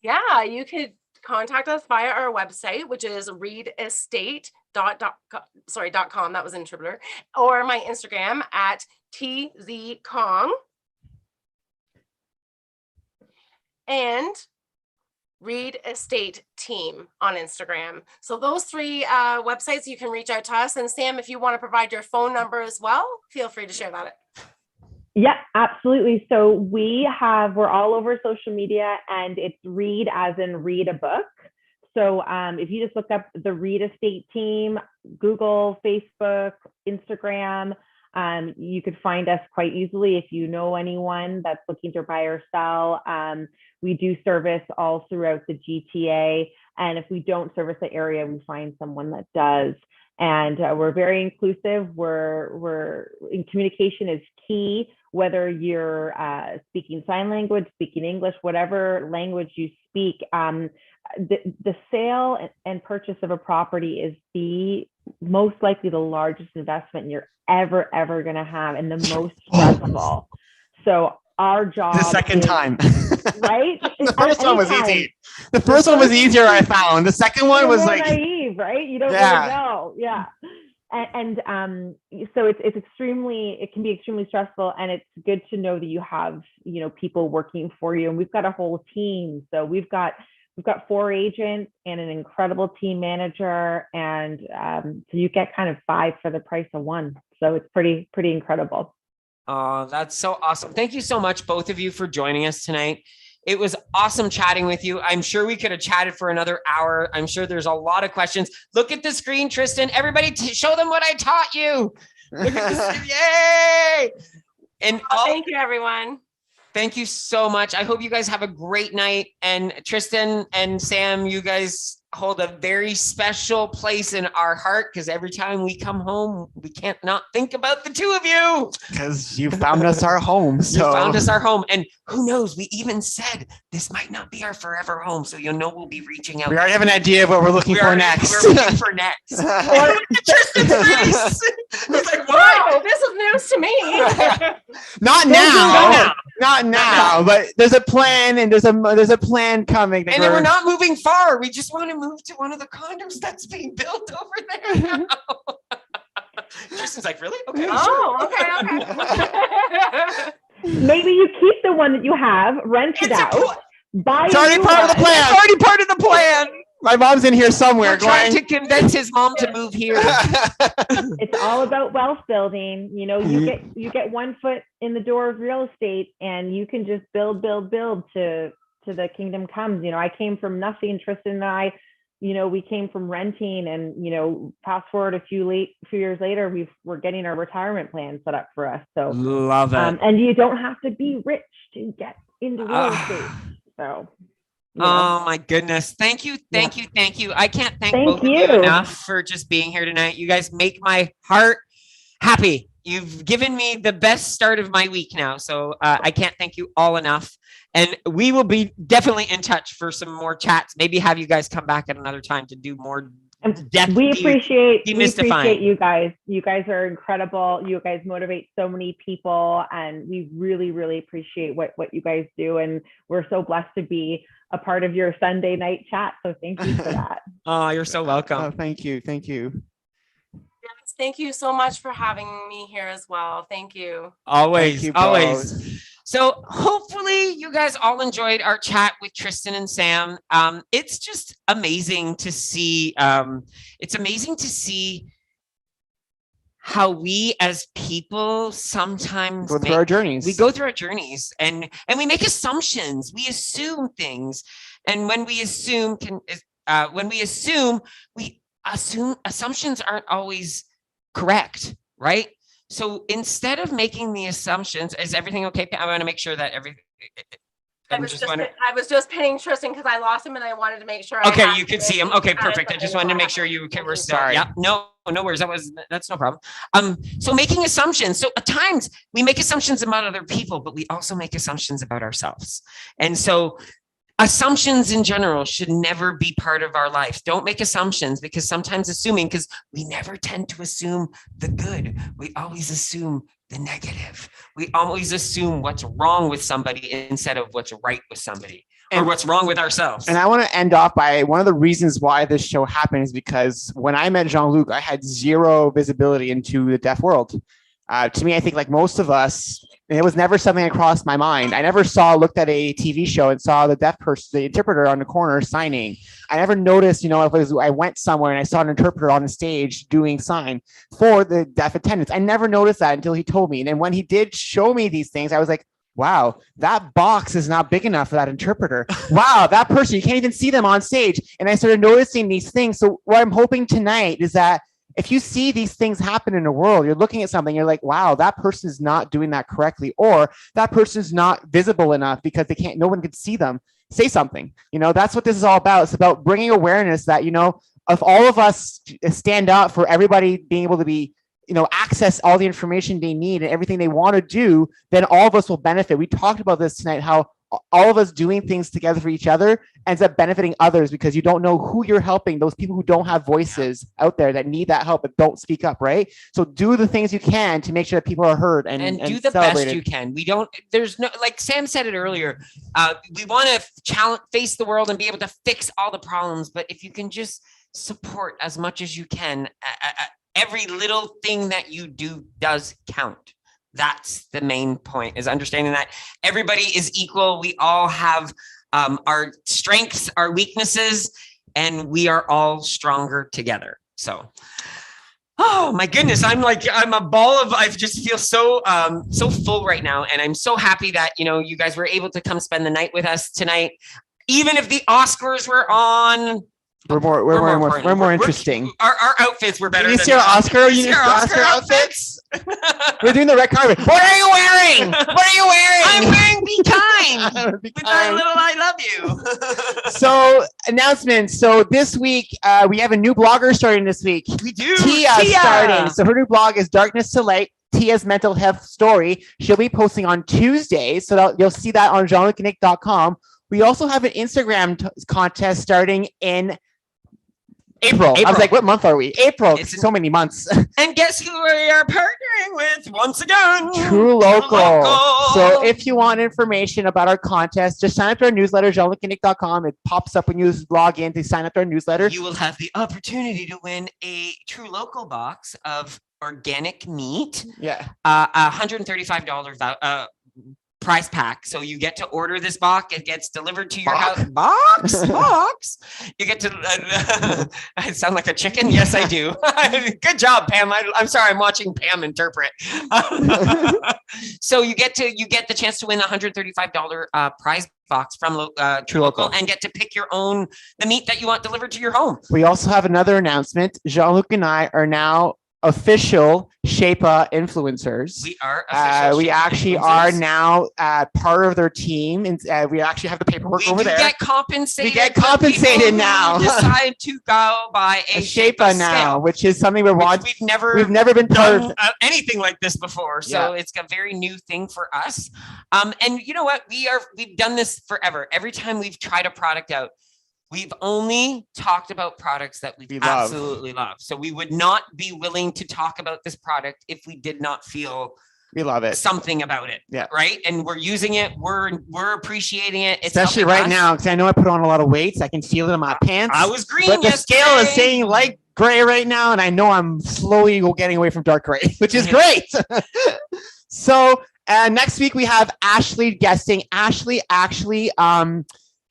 Yeah, you could contact us via our website, which is readestate.com. That was Interpreter, or my Instagram at tzkong. And Read Estate Team on Instagram. So those three websites, you can reach out to us. And Sam, if you want to provide your phone number as well, feel free to share that. Yeah, absolutely. So we're all over social media, and it's Read as in read a book. So if you just look up the Read Estate Team, Google, Facebook, Instagram, you could find us quite easily if you know anyone that's looking to buy or sell. We do service all throughout the GTA. And if we don't service the area, we find someone that does. And we're very inclusive. We're in communication is key, whether you're speaking sign language, speaking English, whatever language you speak. The sale and purchase of a property is the most likely the largest investment you're ever going to have, and the most stressful. So our job the second time. Right? The first one was easy. The first one was easier, I found. The second one was like naive, right? You don't really know. Yeah. And so it can be extremely stressful, and it's good to know that you have, people working for you, and we've got a whole team. So we've got 4 agents and an incredible team manager, and so you get kind of 5 for the price of 1. So it's pretty incredible. Oh, that's so awesome. Thank you so much, both of you, for joining us tonight. It was awesome chatting with you. I'm sure we could have chatted for another hour. I'm sure there's a lot of questions. Look at the screen, Tristan. Everybody show them what I taught you. Look at this. Yay! And thank you, everyone. Thank you so much. I hope you guys have a great night. And Tristan and Sam, you guys hold a very special place in our heart because every time we come home, we can't not think about the two of you. Because you found us our home. You So found us our home. And who knows, we even said this might not be our forever home. So we'll be reaching out. we already have an idea of what we're looking for next. We're looking for next. Tristan's face. He's like, what? Wow, this is news to me. Not now. Not now. But there's a plan, and there's a plan coming. And then we're not moving far. We just want to move to one of the condos that's being built over there now. Tristan's like, really? Okay. Okay. Maybe you keep the one that you have, rent it out, buy. It's already part of the plan. It's already part of the plan. My mom's in here somewhere. We're trying to convince his mom to move here. It's all about wealth building. You get 1 foot in the door of real estate, and you can just build to the kingdom comes. I came from nothing. Tristan and I, we came from renting, and fast forward a few years later, we're getting our retirement plan set up for us. So love it. And you don't have to be rich to get into real estate. So. Oh my goodness. Thank you. I can't thank both of you enough for just being here tonight. You guys make my heart happy. You've given me the best start of my week now. So I can't thank you all enough. And we will be definitely in touch for some more chats. Maybe have you guys come back at another time to do more depth. We appreciate demystifying. you guys. You guys are incredible. You guys motivate so many people, and we really, really appreciate what you guys do. And we're so blessed to be a part of your Sunday night chat. So thank you for that. Oh, you're so welcome. Oh, thank you. Yes, thank you so much for having me here as well. Thank you. Always. Thank you both. So hopefully you guys all enjoyed our chat with Tristan and Sam. It's just amazing to see. It's amazing to see how we as people sometimes Go through our journeys. We go through our journeys and we make assumptions. We assume things. And when we assume, assumptions aren't always correct, right? So instead of making the assumptions, is everything okay? I want to make sure that everything. I was just pinning Tristan because I lost him and I wanted to make sure. Okay, you could see him. Okay, perfect. I just wanted to make sure you were still. Sorry. Yeah, no worries. That's no problem. So making assumptions. So at times we make assumptions about other people, but we also make assumptions about ourselves. And so assumptions in general should never be part of our life. Don't make assumptions, because sometimes because we never tend to assume the good. We always assume the negative. We always assume what's wrong with somebody instead of what's right with somebody, or what's wrong with ourselves. And I want to end off by one of the reasons why this show happened is because when I met Jean-Luc, I had zero visibility into the deaf world. To me, I think like most of us, it was never something that crossed my mind. I never looked at a TV show and saw the deaf person, the interpreter on the corner signing. I never noticed, if I went somewhere and I saw an interpreter on the stage doing sign for the deaf attendants. I never noticed that until he told me. And then when he did show me these things, I was like, wow, that box is not big enough for that interpreter. Wow, that person, you can't even see them on stage. And I started noticing these things. So what I'm hoping tonight is that if you see these things happen in the world, you're looking at something, you're like, wow, that person is not doing that correctly, or that person is not visible enough because no one can see them. Say something. That's what this is all about. It's about bringing awareness that, if all of us stand up for everybody being able to be, access all the information they need and everything they want to do, then all of us will benefit. We talked about this tonight, how all of us doing things together for each other ends up benefiting others, because you don't know who you're helping, those people who don't have voices out there that need that help but don't speak up, right? So do the things you can to make sure that people are heard and do the best you can. There's no, like Sam said it earlier, we want to face the world and be able to fix all the problems, but if you can just support as much as you can, every little thing that you do does count. That's the main point, is understanding that everybody is equal. We all have our strengths, our weaknesses, and we are all stronger together. So, oh my goodness, I'm a ball of, I just feel so full right now. And I'm so happy that, you guys were able to come spend the night with us tonight. Even if the Oscars were on, We're more interesting. Our outfits were better. You than see our that. Oscar? You see our Oscar outfits? We're doing the red carpet. What are you wearing? What are you wearing? I'm wearing Be Kind. Be With my Kind. little I love you. So announcements. So this week we have a new blogger starting this week. We do. Tia starting. So her new blog is Darkness to Light. Tia's mental health story. She'll be posting on Tuesdays, so you'll see that on jeanlucandnick.com. We also have an Instagram contest starting in April. I was like, what month are we? April. So many months. And guess who we are partnering with once again? True Local. So if you want information about our contest, just sign up to our newsletter, jeanlucandnick.com. It pops up when you log in to sign up to our newsletter. You will have the opportunity to win a True Local box of organic meat. Yeah. $135 prize pack. So you get to order this box. It gets delivered to your house. Box. You get to. I sound like a chicken. Yes, I do. Good job, Pam. I'm sorry. I'm watching Pam interpret. So you get the chance to win a $135 prize box from True Local and get to pick the meat that you want delivered to your home. We also have another announcement. Jean-Luc and I are now official Shape-A influencers. We are official. We actually are now part of their team, and we actually have the paperwork over there. We get compensated. We get compensated now. Decide to go by a Shape-A now, which is something we've never been part of anything like this before. So it's a very new thing for us. And you know what? We've done this forever. Every time we've tried a product out, we've only talked about products that we absolutely love. So we would not be willing to talk about this product if we did not feel we love it, something about it. Yeah. Right. And we're using it. We're appreciating it. It's especially right now, because I know I put on a lot of weights. I can feel it in my pants. I was green, but the scale is saying light gray right now, and I know I'm slowly getting away from dark gray, which is great. So next week we have Ashley guesting. Ashley actually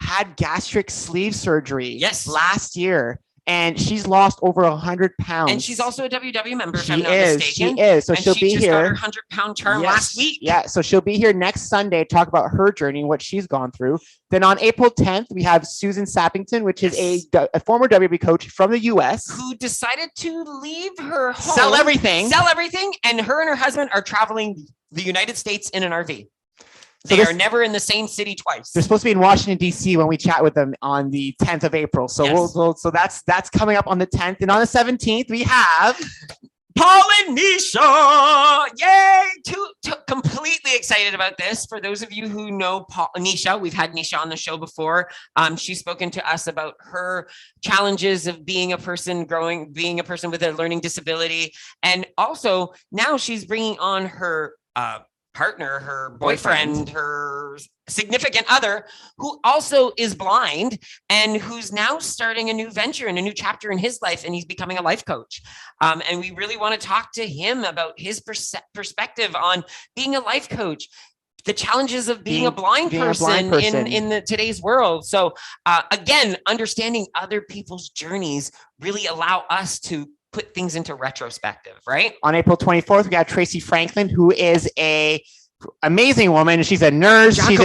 had gastric sleeve surgery last year, and she's lost over 100 pounds. And she's also a WW member, if I'm not mistaken. She is. So and she'll be just here. Got her 100-pound charm last week. Yeah. So she'll be here next Sunday to talk about her journey and what she's gone through. Then on April 10th, we have Susan Sappington, which is a former WW coach from the US who decided to leave her home, sell everything, and her and her husband are traveling the United States in an RV. They are never in the same city twice. They're supposed to be in Washington, D.C. when we chat with them on the 10th of April. So so that's coming up on the 10th. And on the 17th, we have Paul and Nisha. Yay! Completely excited about this. For those of you who know Nisha, we've had Nisha on the show before. She's spoken to us about her challenges of being a person with a learning disability. And also now she's bringing on her partner, her boyfriend, her significant other, who also is blind and who's now starting a new venture and a new chapter in his life, and he's becoming a life coach. And we really want to talk to him about his perspective on being a life coach, the challenges of being a blind person in today's world. So again, understanding other people's journeys really allow us to put things into retrospective, right? On April 24th, we got Tracy Franklin, who is a amazing woman. She's a nurse. She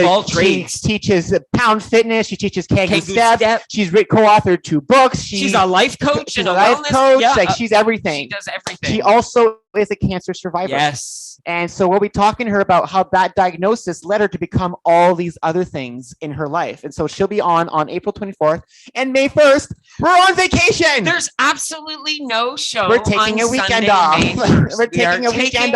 teaches Pound Fitness. She teaches Kegel Step. She's co-authored 2 books. She's a life coach. She's a life coach. Yeah. Like she's everything. She does everything. She also is a cancer survivor. Yes. And so we'll be talking to her about how that diagnosis led her to become all these other things in her life. And so she'll be on April 24th. And May 1st, we're on vacation. There's absolutely no show. We're taking a weekend off. We're taking a weekend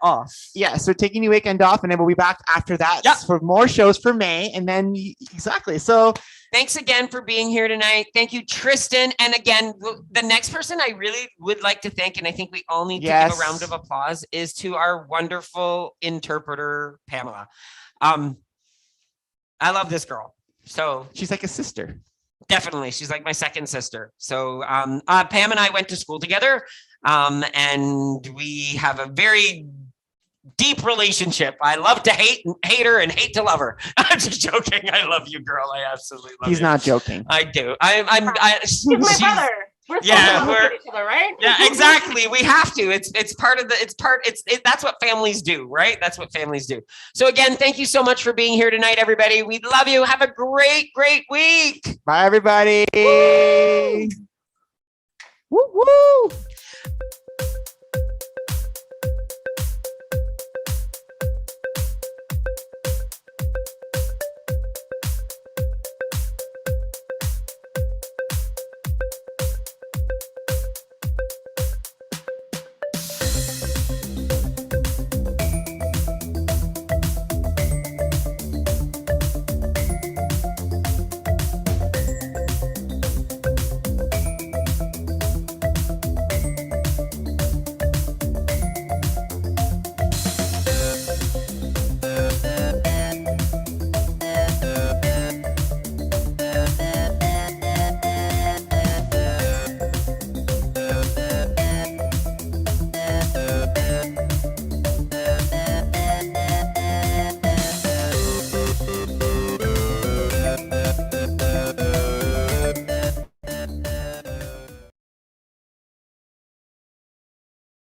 off. Yes, we're taking a weekend off, and then we'll be back after that for more shows for May. And then exactly. So thanks again for being here tonight. Thank you, Tristan. And again, the next person I really would like to thank, and I think we all need to give a round of applause, is to our wonderful interpreter, Pamela. I love this girl. So she's like a sister. Definitely. She's like my second sister. So Pam and I went to school together, and we have a very deep relationship. I love to hate her and hate to love her. I'm just joking. I love you, girl. I absolutely love you. He's not joking. I do. He's my brother. We're Yeah, supposed to look at each other, right? Yeah, exactly. We have to. It's part of the. That's what families do, right? That's what families do. So again, thank you so much for being here tonight, everybody. We love you. Have a great week. Bye, everybody. Woo! Woo woo.